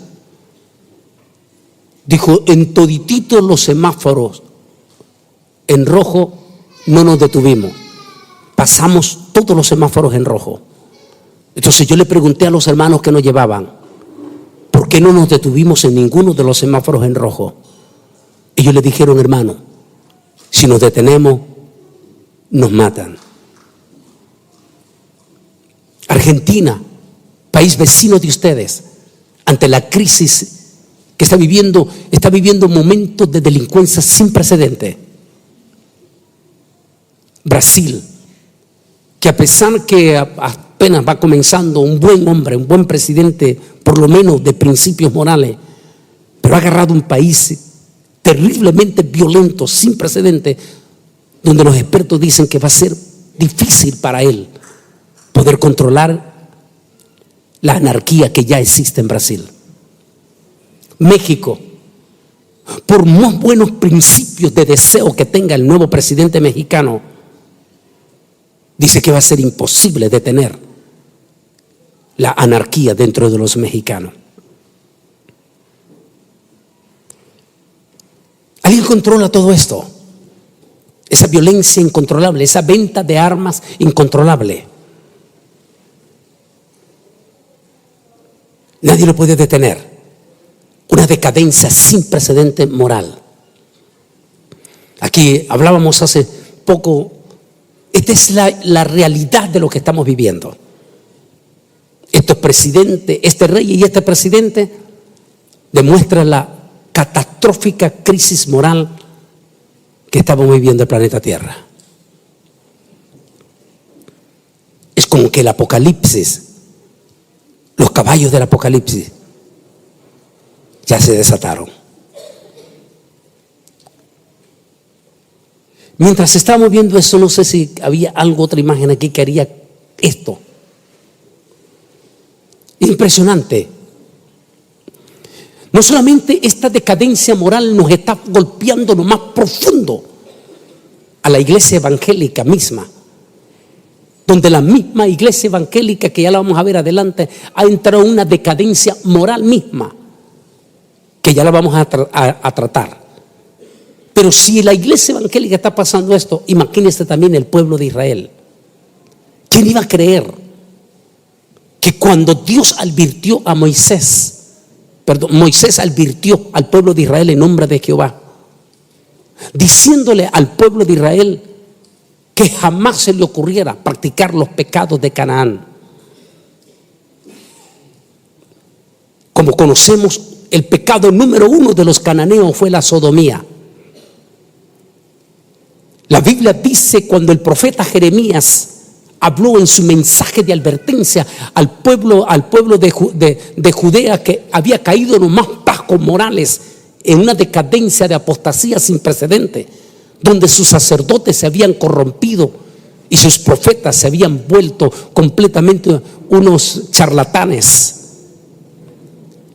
dijo, en todititos los semáforos en rojo no nos detuvimos, pasamos todos los semáforos en rojo. Entonces yo le pregunté a los hermanos que nos llevaban, ¿por qué no nos detuvimos en ninguno de los semáforos en rojo? Ellos le dijeron: hermano, si nos detenemos, nos matan. Argentina, país vecino de ustedes, ante la crisis que está viviendo momentos de delincuencia sin precedente. Brasil, que a pesar que apenas va comenzando, un buen hombre, un buen presidente, por lo menos de principios morales, pero ha agarrado un país terriblemente violento, sin precedente, donde los expertos dicen que va a ser difícil para él poder controlar la anarquía que ya existe en Brasil. México, por más buenos principios de deseo que tenga el nuevo presidente mexicano, dice que va a ser imposible detener la anarquía dentro de los mexicanos. ¿Alguien controla todo esto? Esa violencia incontrolable, esa venta de armas incontrolable. Nadie lo puede detener. Una decadencia sin precedente moral. Aquí hablábamos hace poco, esta es la realidad de lo que estamos viviendo. Estos presidentes, este rey y este presidente demuestran la catastrófica crisis moral que estamos viviendo en el planeta Tierra. Es como que el apocalipsis, los caballos del apocalipsis ya se desataron. Mientras estábamos viendo eso, no sé si había otra imagen aquí que haría esto. Impresionante. No solamente esta decadencia moral nos está golpeando lo más profundo a la iglesia evangélica misma, donde la misma iglesia evangélica, que ya la vamos a ver adelante, ha entrado en una decadencia moral misma, que ya la vamos a tratar. Pero si la iglesia evangélica está pasando esto, imagínese también el pueblo de Israel. ¿Quién iba a creer que cuando Dios advirtió a Moisés advirtió al pueblo de Israel en nombre de Jehová, diciéndole al pueblo de Israel que jamás se le ocurriera practicar los pecados de Canaán? Como conocemos, el pecado número 1 de los cananeos fue la sodomía. La Biblia dice, cuando el profeta Jeremías habló en su mensaje de advertencia al pueblo de Judea, que había caído en los más bajos morales, en una decadencia de apostasía sin precedente, donde sus sacerdotes se habían corrompido y sus profetas se habían vuelto completamente unos charlatanes.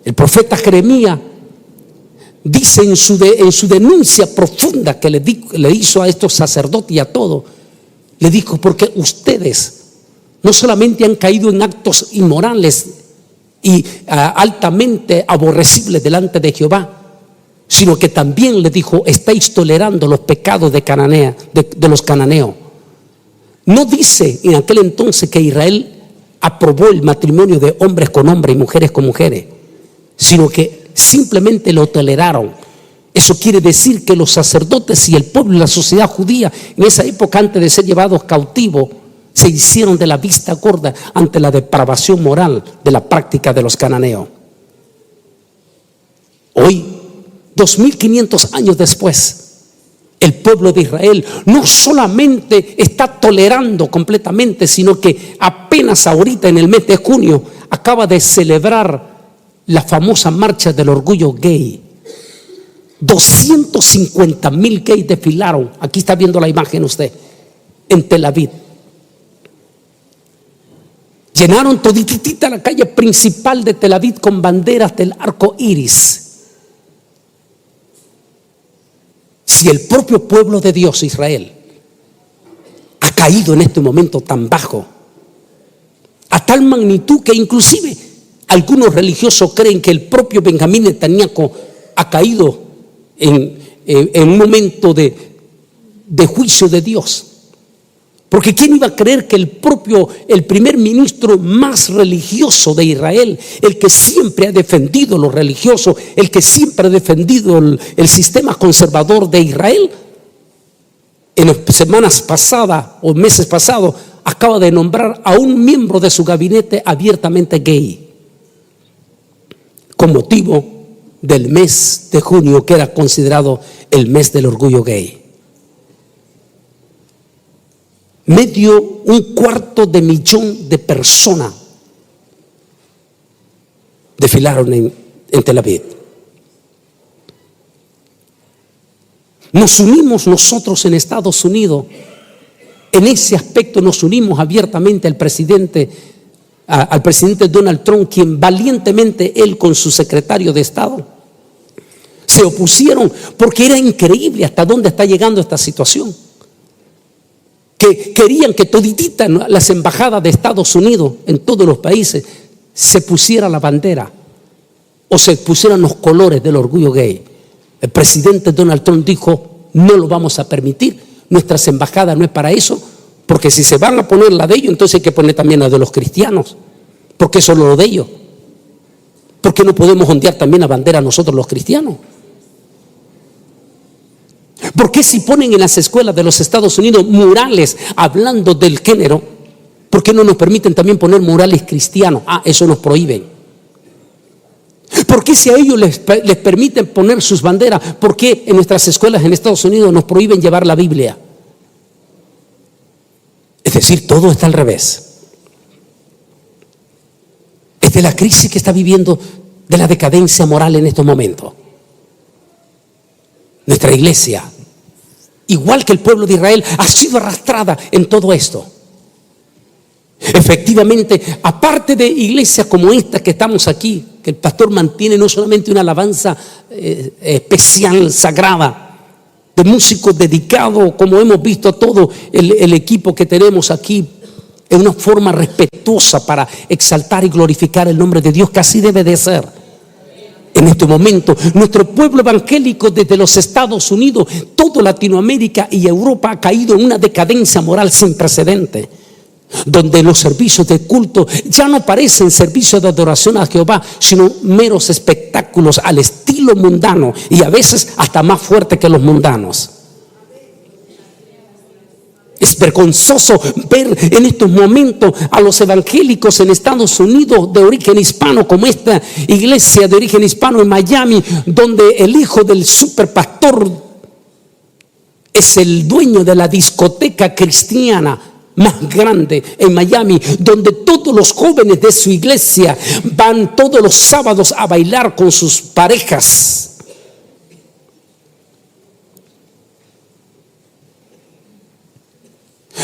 El profeta Jeremías dice en su denuncia profunda que le hizo a estos sacerdotes y a todos, le dijo: porque ustedes no solamente han caído en actos inmorales y altamente aborrecible delante de Jehová, sino que también le dijo: estáis tolerando los pecados de los cananeos. No dice en aquel entonces que Israel aprobó el matrimonio de hombres con hombres y mujeres con mujeres, sino que simplemente lo toleraron. Eso quiere decir que los sacerdotes y el pueblo y la sociedad judía en esa época, antes de ser llevados cautivos, se hicieron de la vista gorda ante la depravación moral de la práctica de los cananeos. Hoy, 2500 años después, el pueblo de Israel no solamente está tolerando completamente, sino que apenas ahorita en el mes de junio acaba de celebrar la famosa marcha del orgullo gay. 250,000 gays desfilaron, aquí está viendo la imagen usted, en Tel Aviv. Llenaron toditita la calle principal de Tel Aviv con banderas del arco iris. Si el propio pueblo de Dios, Israel, ha caído en este momento tan bajo, a tal magnitud que inclusive algunos religiosos creen que el propio Benjamín Netanyahu ha caído en un momento de juicio de Dios. Porque ¿quién iba a creer que el primer ministro más religioso de Israel, el que siempre ha defendido lo religioso, el que siempre ha defendido el sistema conservador de Israel, en las semanas pasadas o meses pasados acaba de nombrar a un miembro de su gabinete abiertamente gay, con motivo del mes de junio, que era considerado el mes del orgullo gay? Un cuarto de millón de personas desfilaron en Tel Aviv. Nos unimos nosotros en Estados Unidos, en ese aspecto nos unimos abiertamente al presidente Donald Trump, quien valientemente él con su secretario de Estado se opusieron, porque era increíble hasta dónde está llegando esta situación. Que querían que todititas las embajadas de Estados Unidos en todos los países se pusiera la bandera o se pusieran los colores del orgullo gay. El presidente Donald Trump dijo: no lo vamos a permitir, nuestras embajadas no es para eso, porque si se van a poner la de ellos, entonces hay que poner también la de los cristianos, porque eso es lo de ellos. ¿Por qué no podemos ondear también la bandera nosotros los cristianos? ¿Por qué si ponen en las escuelas de los Estados Unidos murales hablando del género, por qué no nos permiten también poner murales cristianos? Eso nos prohíben. ¿Por qué si a ellos les permiten poner sus banderas, por qué en nuestras escuelas en Estados Unidos nos prohíben llevar la Biblia? Es decir, todo está al revés. Es de la crisis que está viviendo, de la decadencia moral en estos momentos. Nuestra iglesia, igual que el pueblo de Israel, ha sido arrastrada en todo esto. Efectivamente, aparte de iglesias como esta que estamos aquí, que el pastor mantiene no solamente una alabanza especial, sagrada, de músicos dedicados, como hemos visto a todo el equipo que tenemos aquí, en una forma respetuosa para exaltar y glorificar el nombre de Dios, que así debe de ser. En este momento, nuestro pueblo evangélico desde los Estados Unidos, toda Latinoamérica y Europa ha caído en una decadencia moral sin precedente, donde los servicios de culto ya no parecen servicios de adoración a Jehová, sino meros espectáculos al estilo mundano y a veces hasta más fuerte que los mundanos. Es vergonzoso ver en estos momentos a los evangélicos en Estados Unidos de origen hispano, como esta iglesia de origen hispano en Miami, donde el hijo del superpastor es el dueño de la discoteca cristiana más grande en Miami, donde todos los jóvenes de su iglesia van todos los sábados a bailar con sus parejas.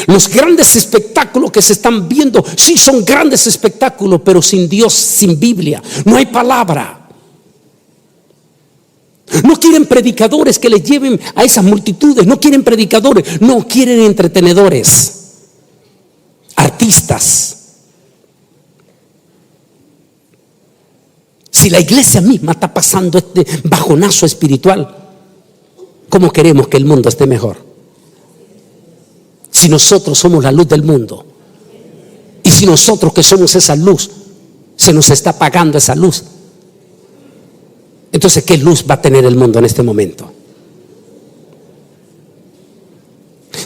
Los grandes espectáculos que se están viendo, sí son grandes espectáculos, pero sin Dios, sin Biblia, no hay palabra. No quieren predicadores que les lleven a esas multitudes, no quieren predicadores, no quieren entretenedores, artistas. Si la iglesia misma está pasando este bajonazo espiritual, ¿cómo queremos que el mundo esté mejor? Si nosotros somos la luz del mundo, y si nosotros que somos esa luz, se nos está apagando esa luz, entonces ¿qué luz va a tener el mundo en este momento?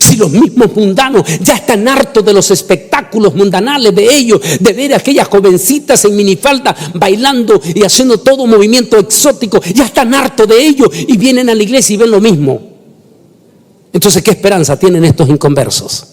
Si los mismos mundanos ya están hartos de los espectáculos mundanales de ellos, de ver a aquellas jovencitas en minifalda bailando y haciendo todo movimiento exótico, ya están hartos de ellos y vienen a la iglesia y ven lo mismo. Entonces, ¿qué esperanza tienen estos inconversos?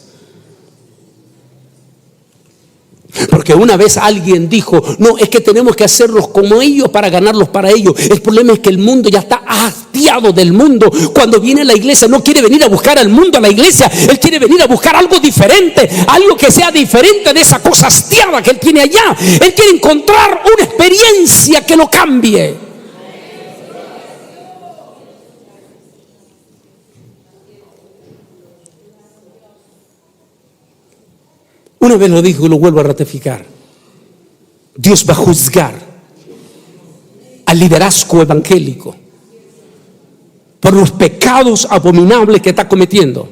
Porque una vez alguien dijo, no, es que tenemos que hacerlos como ellos para ganarlos para ellos. El problema es que el mundo ya está hastiado del mundo. Cuando viene a la iglesia no quiere venir a buscar al mundo a la iglesia. Él quiere venir a buscar algo diferente, algo que sea diferente de esa cosa hastiada que él tiene allá. Él quiere encontrar una experiencia que lo cambie. Una vez lo dijo y lo vuelvo a ratificar: Dios va a juzgar al liderazgo evangélico por los pecados abominables que está cometiendo.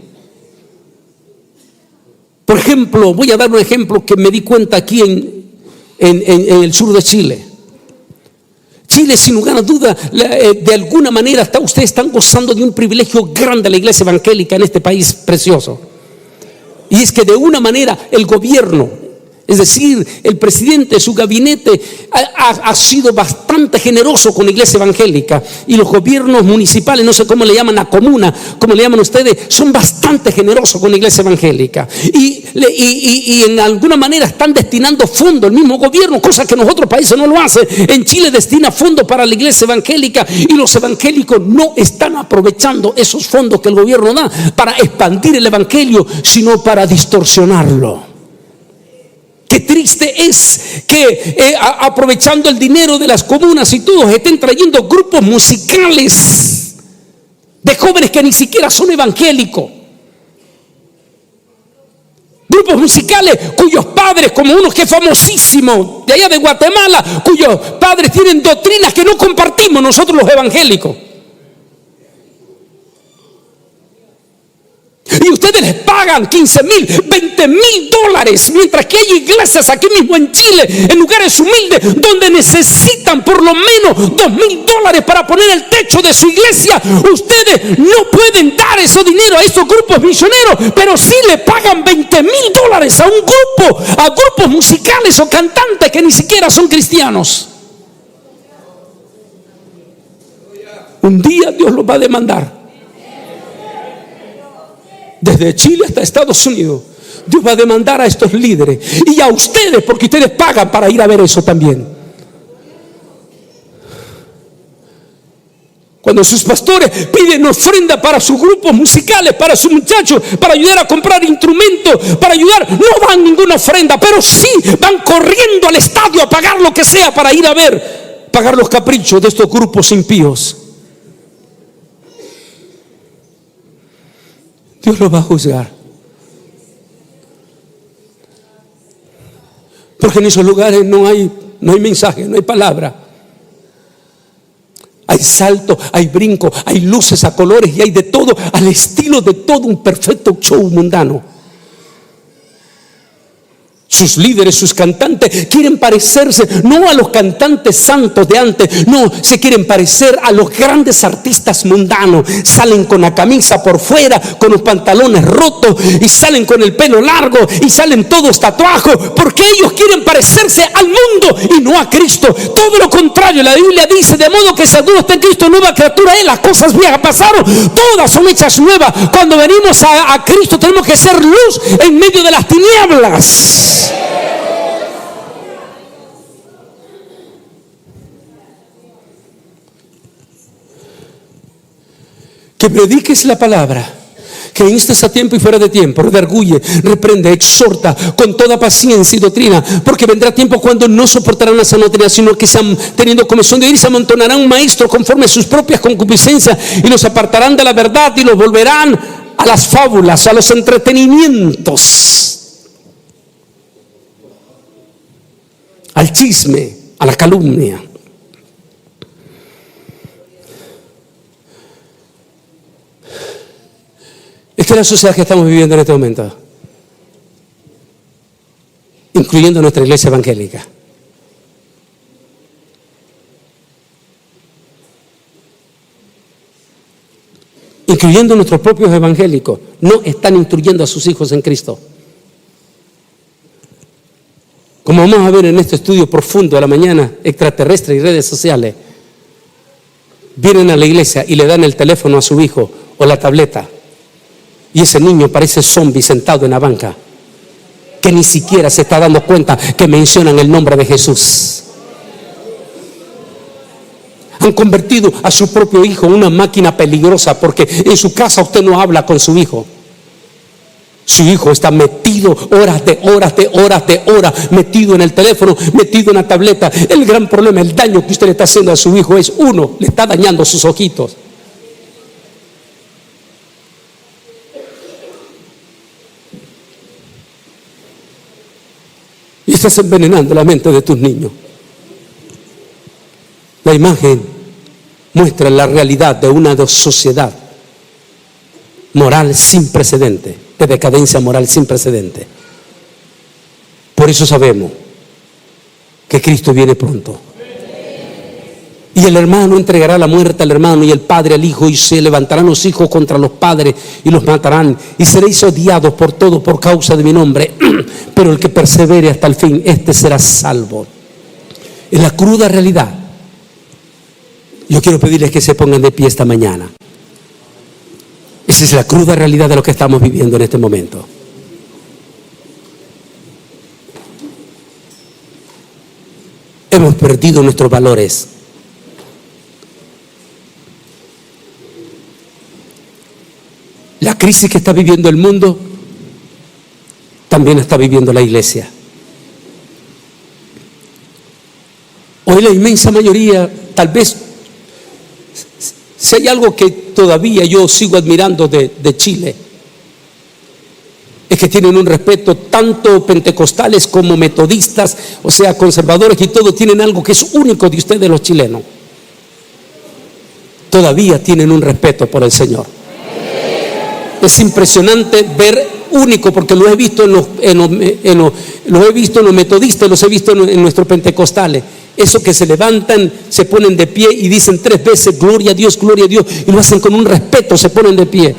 Por ejemplo, voy a dar un ejemplo que me di cuenta aquí en el sur de Chile. Chile, sin lugar a duda, de alguna manera ustedes están gozando de un privilegio grande, la iglesia evangélica en este país precioso. Y es que de una manera el gobierno, es decir, el presidente, su gabinete ha sido bastante generoso con la iglesia evangélica, y los gobiernos municipales, no sé cómo le llaman, la comuna, como le llaman ustedes, son bastante generosos con la iglesia evangélica y en alguna manera están destinando fondos, el mismo gobierno, cosa que en los otros países no lo hace. En Chile destina fondos para la iglesia evangélica y los evangélicos no están aprovechando esos fondos que el gobierno da para expandir el evangelio, sino para distorsionarlo. Qué triste es que aprovechando el dinero de las comunas y todos estén trayendo grupos musicales de jóvenes que ni siquiera son evangélicos. Grupos musicales cuyos padres, como uno que es famosísimo de allá de Guatemala, cuyos padres tienen doctrinas que no compartimos nosotros los evangélicos. Y ustedes les pagan 15,000, 20,000 dólares, mientras que hay iglesias aquí mismo en Chile, en lugares humildes, donde necesitan por lo menos 2,000 dólares para poner el techo de su iglesia. Ustedes no pueden dar ese dinero a esos grupos misioneros, pero sí le pagan 20,000 dólares a un grupo, a grupos musicales o cantantes que ni siquiera son cristianos. Un día Dios los va a demandar. Desde Chile hasta Estados Unidos, Dios va a demandar a estos líderes y a ustedes, porque ustedes pagan para ir a ver eso también. Cuando sus pastores piden ofrenda para sus grupos musicales, para sus muchachos, para ayudar a comprar instrumentos, para ayudar, no dan ninguna ofrenda, pero sí van corriendo al estadio a pagar lo que sea para ir a ver, pagar los caprichos de estos grupos impíos. Dios lo va a juzgar. Porque en esos lugares no hay mensaje, no hay palabra. Hay salto, hay brinco, hay luces a colores y hay de todo, al estilo de todo un perfecto show mundano. Sus líderes, sus cantantes quieren parecerse no a los cantantes santos de antes, no, se quieren parecer a los grandes artistas mundanos. Salen con la camisa por fuera, con los pantalones rotos, y salen con el pelo largo y salen todos tatuados, porque ellos quieren parecerse al mundo y no a Cristo. Todo lo contrario, la Biblia dice: de modo que si alguno está en Cristo, nueva criatura es, las cosas viejas pasaron, todas son hechas nuevas. Cuando venimos a Cristo tenemos que ser luz en medio de las tinieblas. Que prediques la palabra, que instes a tiempo y fuera de tiempo, redarguye, reprende, exhorta con toda paciencia y doctrina, porque vendrá tiempo cuando no soportarán la sana doctrina, sino que teniendo comezón de ir, se amontonarán un maestro conforme a sus propias concupiscencias, y los apartarán de la verdad y los volverán a las fábulas, a los entretenimientos, al chisme, a la calumnia. Esa es la sociedad que estamos viviendo en este momento, incluyendo nuestra iglesia evangélica. Incluyendo nuestros propios evangélicos, no están instruyendo a sus hijos en Cristo. Como vamos a ver en este estudio profundo de la mañana, extraterrestre y redes sociales, vienen a la iglesia y le dan el teléfono a su hijo o la tableta, y ese niño parece zombie sentado en la banca, que ni siquiera se está dando cuenta que mencionan el nombre de Jesús. Han convertido a su propio hijo en una máquina peligrosa, porque en su casa usted no habla con su hijo. Su hijo está metido horas, metido en el teléfono, metido en la tableta. El gran problema, el daño que usted le está haciendo a su hijo es, uno, le está dañando sus ojitos. Y estás envenenando la mente de tus niños. La imagen muestra la realidad de una sociedad moral sin precedente, de decadencia moral sin precedente. Por eso sabemos que Cristo viene pronto. Y el hermano entregará la muerte al hermano, y el padre al hijo, y se levantarán los hijos contra los padres y los matarán, y seréis odiados por todos por causa de mi nombre, pero el que persevere hasta el fin, este será salvo. Es la cruda realidad. Yo quiero pedirles que se pongan de pie esta mañana. Esa es la cruda realidad de lo que estamos viviendo en este momento. Hemos perdido nuestros valores. La crisis que está viviendo el mundo también está viviendo la iglesia. Hoy la inmensa mayoría, tal vez, si hay algo que todavía yo sigo admirando de Chile, es que tienen un respeto, tanto pentecostales como metodistas, o sea, conservadores y todo, tienen algo que es único de ustedes los chilenos. Todavía tienen un respeto por el Señor. Es impresionante ver, único, porque lo he visto los he visto en los metodistas, los he visto en nuestros pentecostales. Eso que se levantan, se ponen de pie y dicen 3 veces gloria a Dios, y lo hacen con un respeto, se ponen de pie.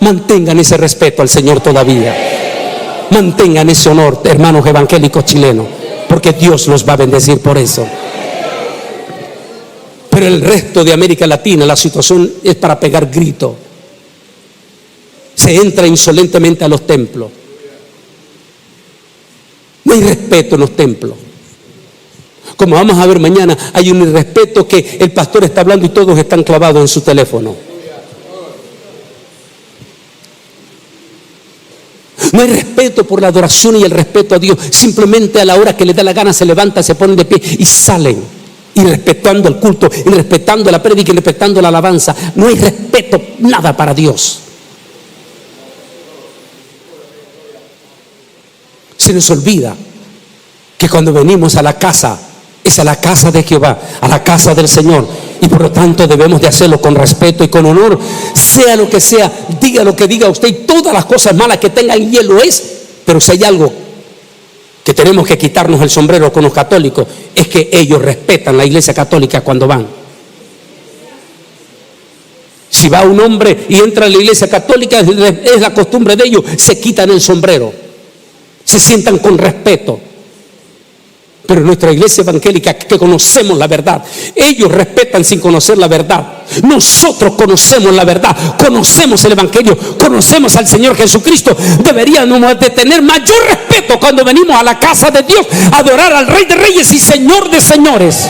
Mantengan ese respeto al Señor todavía. Mantengan ese honor, hermanos evangélicos chilenos, porque Dios los va a bendecir por eso. Pero el resto de América Latina, la situación es para pegar grito. Se entra insolentemente a los templos. No hay respeto en los templos. Como vamos a ver mañana, hay un irrespeto que el pastor está hablando y todos están clavados en su teléfono. No hay respeto por la adoración y el respeto a Dios. Simplemente a la hora que les da la gana se levantan, se ponen de pie y salen. Y respetando el culto, y respetando la prédica, y respetando la alabanza. No hay respeto, nada para Dios. Se nos olvida que cuando venimos a la casa, es a la casa de Jehová, a la casa del Señor, y por lo tanto debemos de hacerlo con respeto y con honor, sea lo que sea, diga lo que diga usted, y todas las cosas malas que tengan, y Él lo es. Pero si hay algo que tenemos que quitarnos el sombrero con los católicos, es que ellos respetan la iglesia católica cuando van. Si va un hombre y entra a la iglesia católica, es la costumbre de ellos, se quitan el sombrero, se sientan con respeto. Pero nuestra iglesia evangélica, que conocemos la verdad, ellos respetan sin conocer la verdad. Nosotros conocemos la verdad, conocemos el evangelio, conocemos al Señor Jesucristo. Deberíamos de tener mayor respeto cuando venimos a la casa de Dios a adorar al Rey de Reyes y Señor de Señores.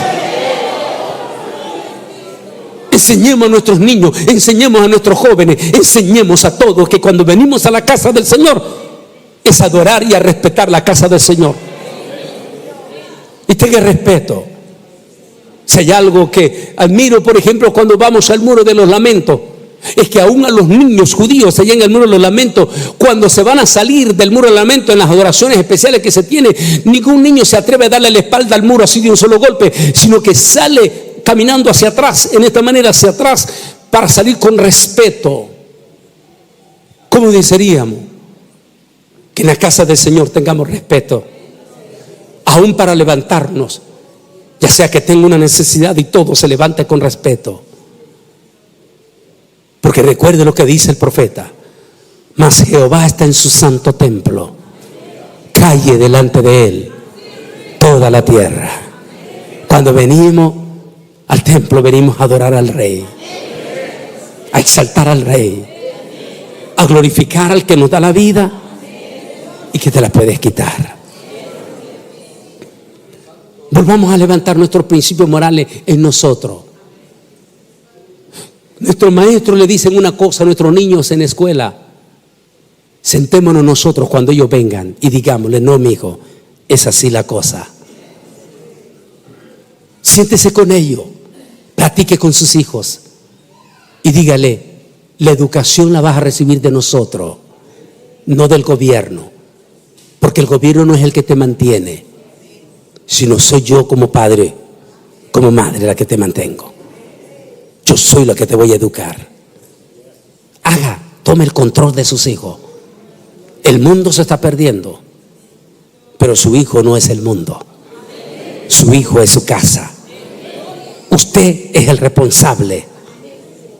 Enseñemos a nuestros niños, enseñemos a nuestros jóvenes, enseñemos a todos que cuando venimos a la casa del Señor es adorar y a respetar la casa del Señor. Y tenga respeto. Si hay algo que admiro, por ejemplo, cuando vamos al muro de los lamentos, es que aún a los niños judíos allá en el muro de los lamentos, cuando se van a salir del muro de los lamentos en las adoraciones especiales que se tiene, ningún niño se atreve a darle la espalda al muro así de un solo golpe, sino que sale caminando hacia atrás, en esta manera hacia atrás, para salir con respeto. ¿Cómo desearíamos que en la casa del Señor tengamos respeto, aún para levantarnos, ya sea que tenga una necesidad y todo se levante con respeto? Porque recuerde lo que dice el profeta: mas Jehová está en su santo templo, calle delante de él toda la tierra. Cuando venimos al templo, venimos a adorar al Rey, a exaltar al Rey, a glorificar al que nos da la vida y que te la puedes quitar. Volvamos a levantar nuestros principios morales en nosotros. Nuestros maestros le dicen una cosa a nuestros niños en la escuela: sentémonos nosotros cuando ellos vengan y digámosle: no, mi hijo, es así la cosa. Siéntese con ellos, platique con sus hijos y dígale: la educación la vas a recibir de nosotros, no del gobierno, porque el gobierno no es el que te mantiene, sino soy yo como padre, como madre, la que te mantengo. Yo soy la que te voy a educar. Tome el control de sus hijos. El mundo se está perdiendo, pero su hijo no es el mundo. Su hijo es su casa. Usted es el responsable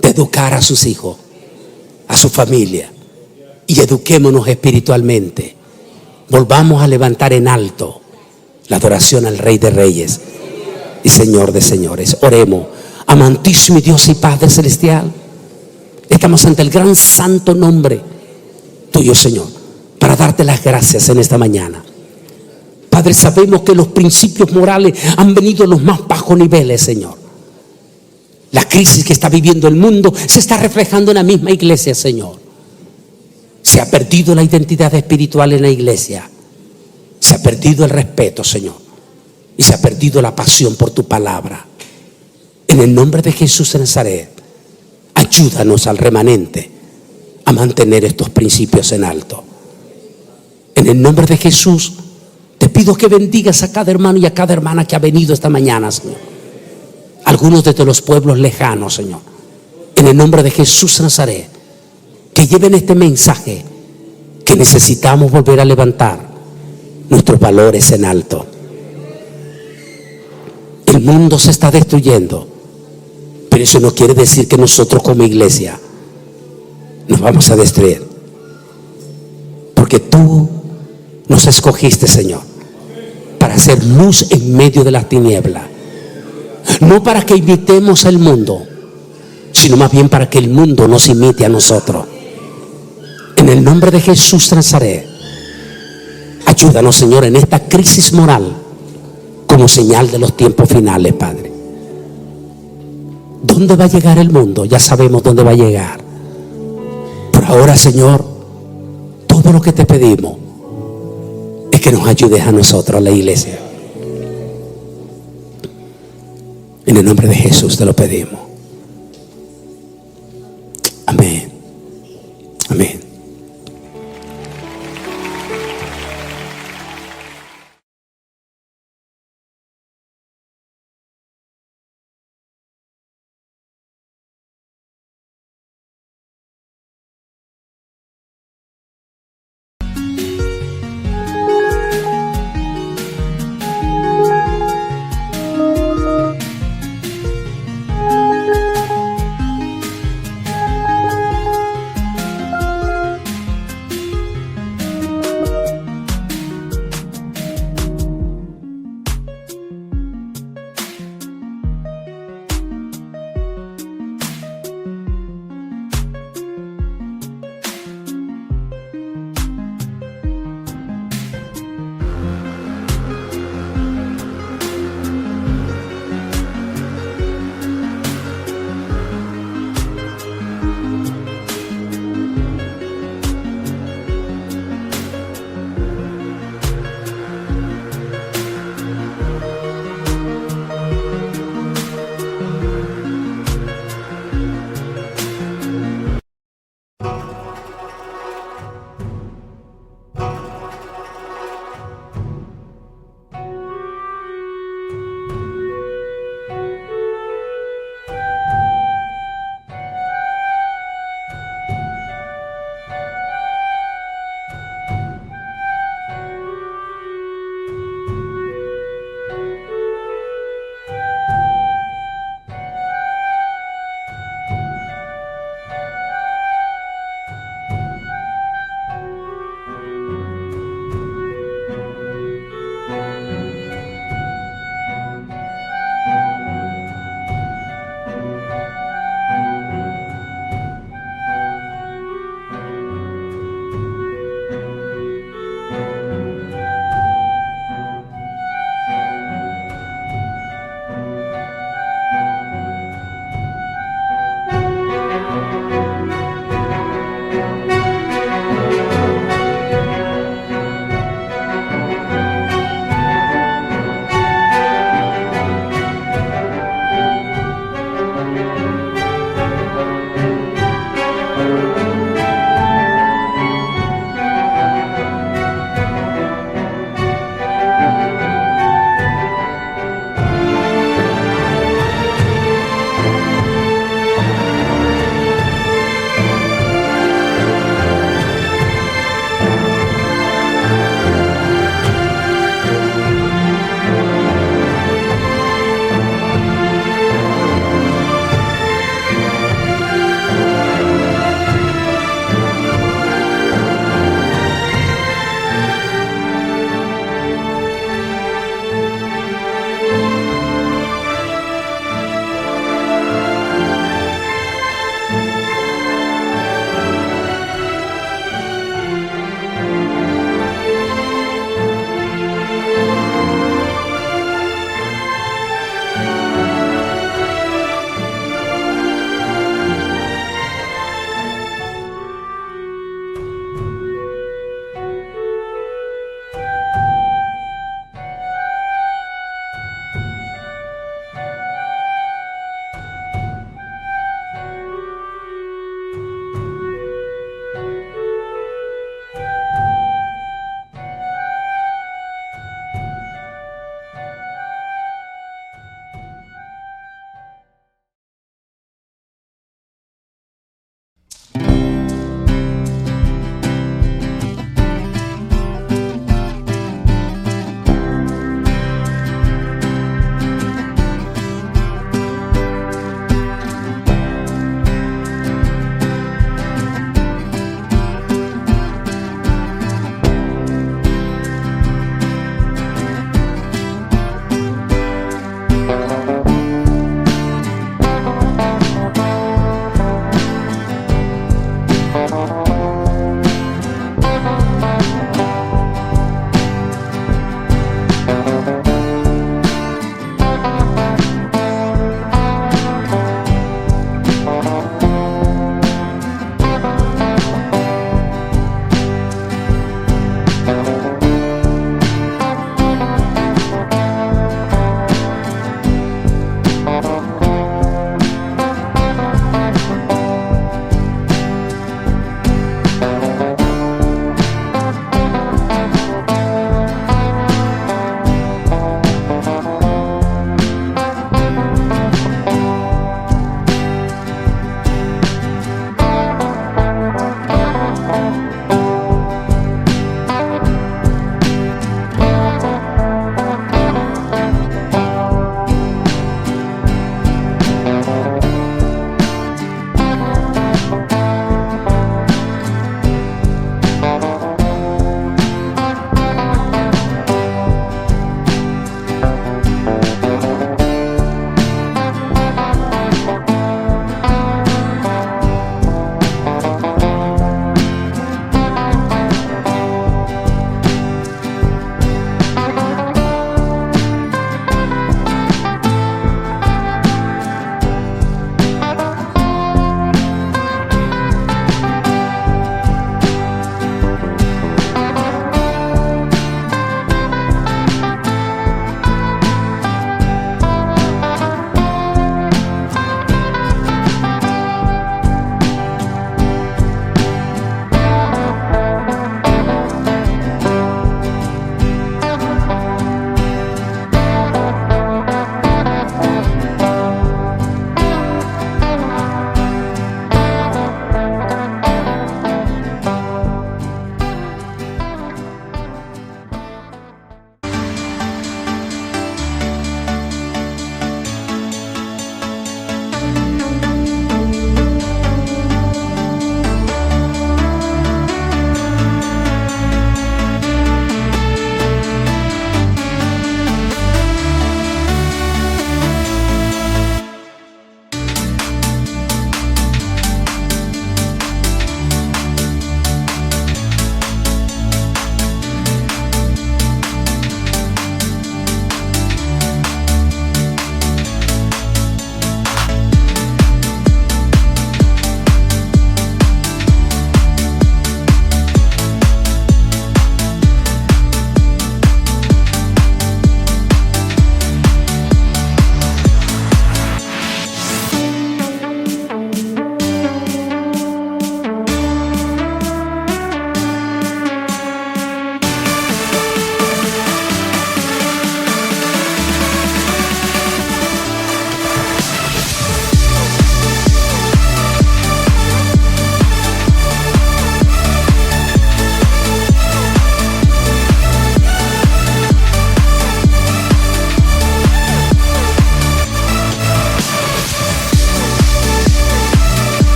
de educar a sus hijos, a su familia, y eduquémonos espiritualmente. Volvamos a levantar en alto la adoración al Rey de Reyes y Señor de Señores. Oremos. Amantísimo Dios y Padre Celestial, estamos ante el gran santo nombre tuyo, Señor, para darte las gracias en esta mañana. Padre, sabemos que los principios morales han venido a los más bajos niveles, Señor. La crisis que está viviendo el mundo se está reflejando en la misma iglesia, Señor. Se ha perdido la identidad espiritual en la iglesia. Se ha perdido el respeto, Señor. Y se ha perdido la pasión por tu palabra. En el nombre de Jesús de Nazaret, ayúdanos al remanente a mantener estos principios en alto. En el nombre de Jesús, te pido que bendigas a cada hermano y a cada hermana que ha venido esta mañana, Señor. Algunos desde los pueblos lejanos, Señor. En el nombre de Jesús de Nazaret, que lleven este mensaje, que necesitamos volver a levantar nuestros valores en alto. El mundo se está destruyendo, pero eso no quiere decir que nosotros como iglesia nos vamos a destruir, porque tú nos escogiste, Señor, para hacer luz en medio de las tinieblas, no para que imitemos al mundo, sino más bien para que el mundo nos imite a nosotros. En el nombre de Jesús de Nazaret, ayúdanos, Señor, en esta crisis moral como señal de los tiempos finales, Padre. ¿Dónde va a llegar el mundo? Ya sabemos dónde va a llegar. Por ahora, Señor, todo lo que te pedimos es que nos ayudes a nosotros, a la iglesia. En el nombre de Jesús te lo pedimos.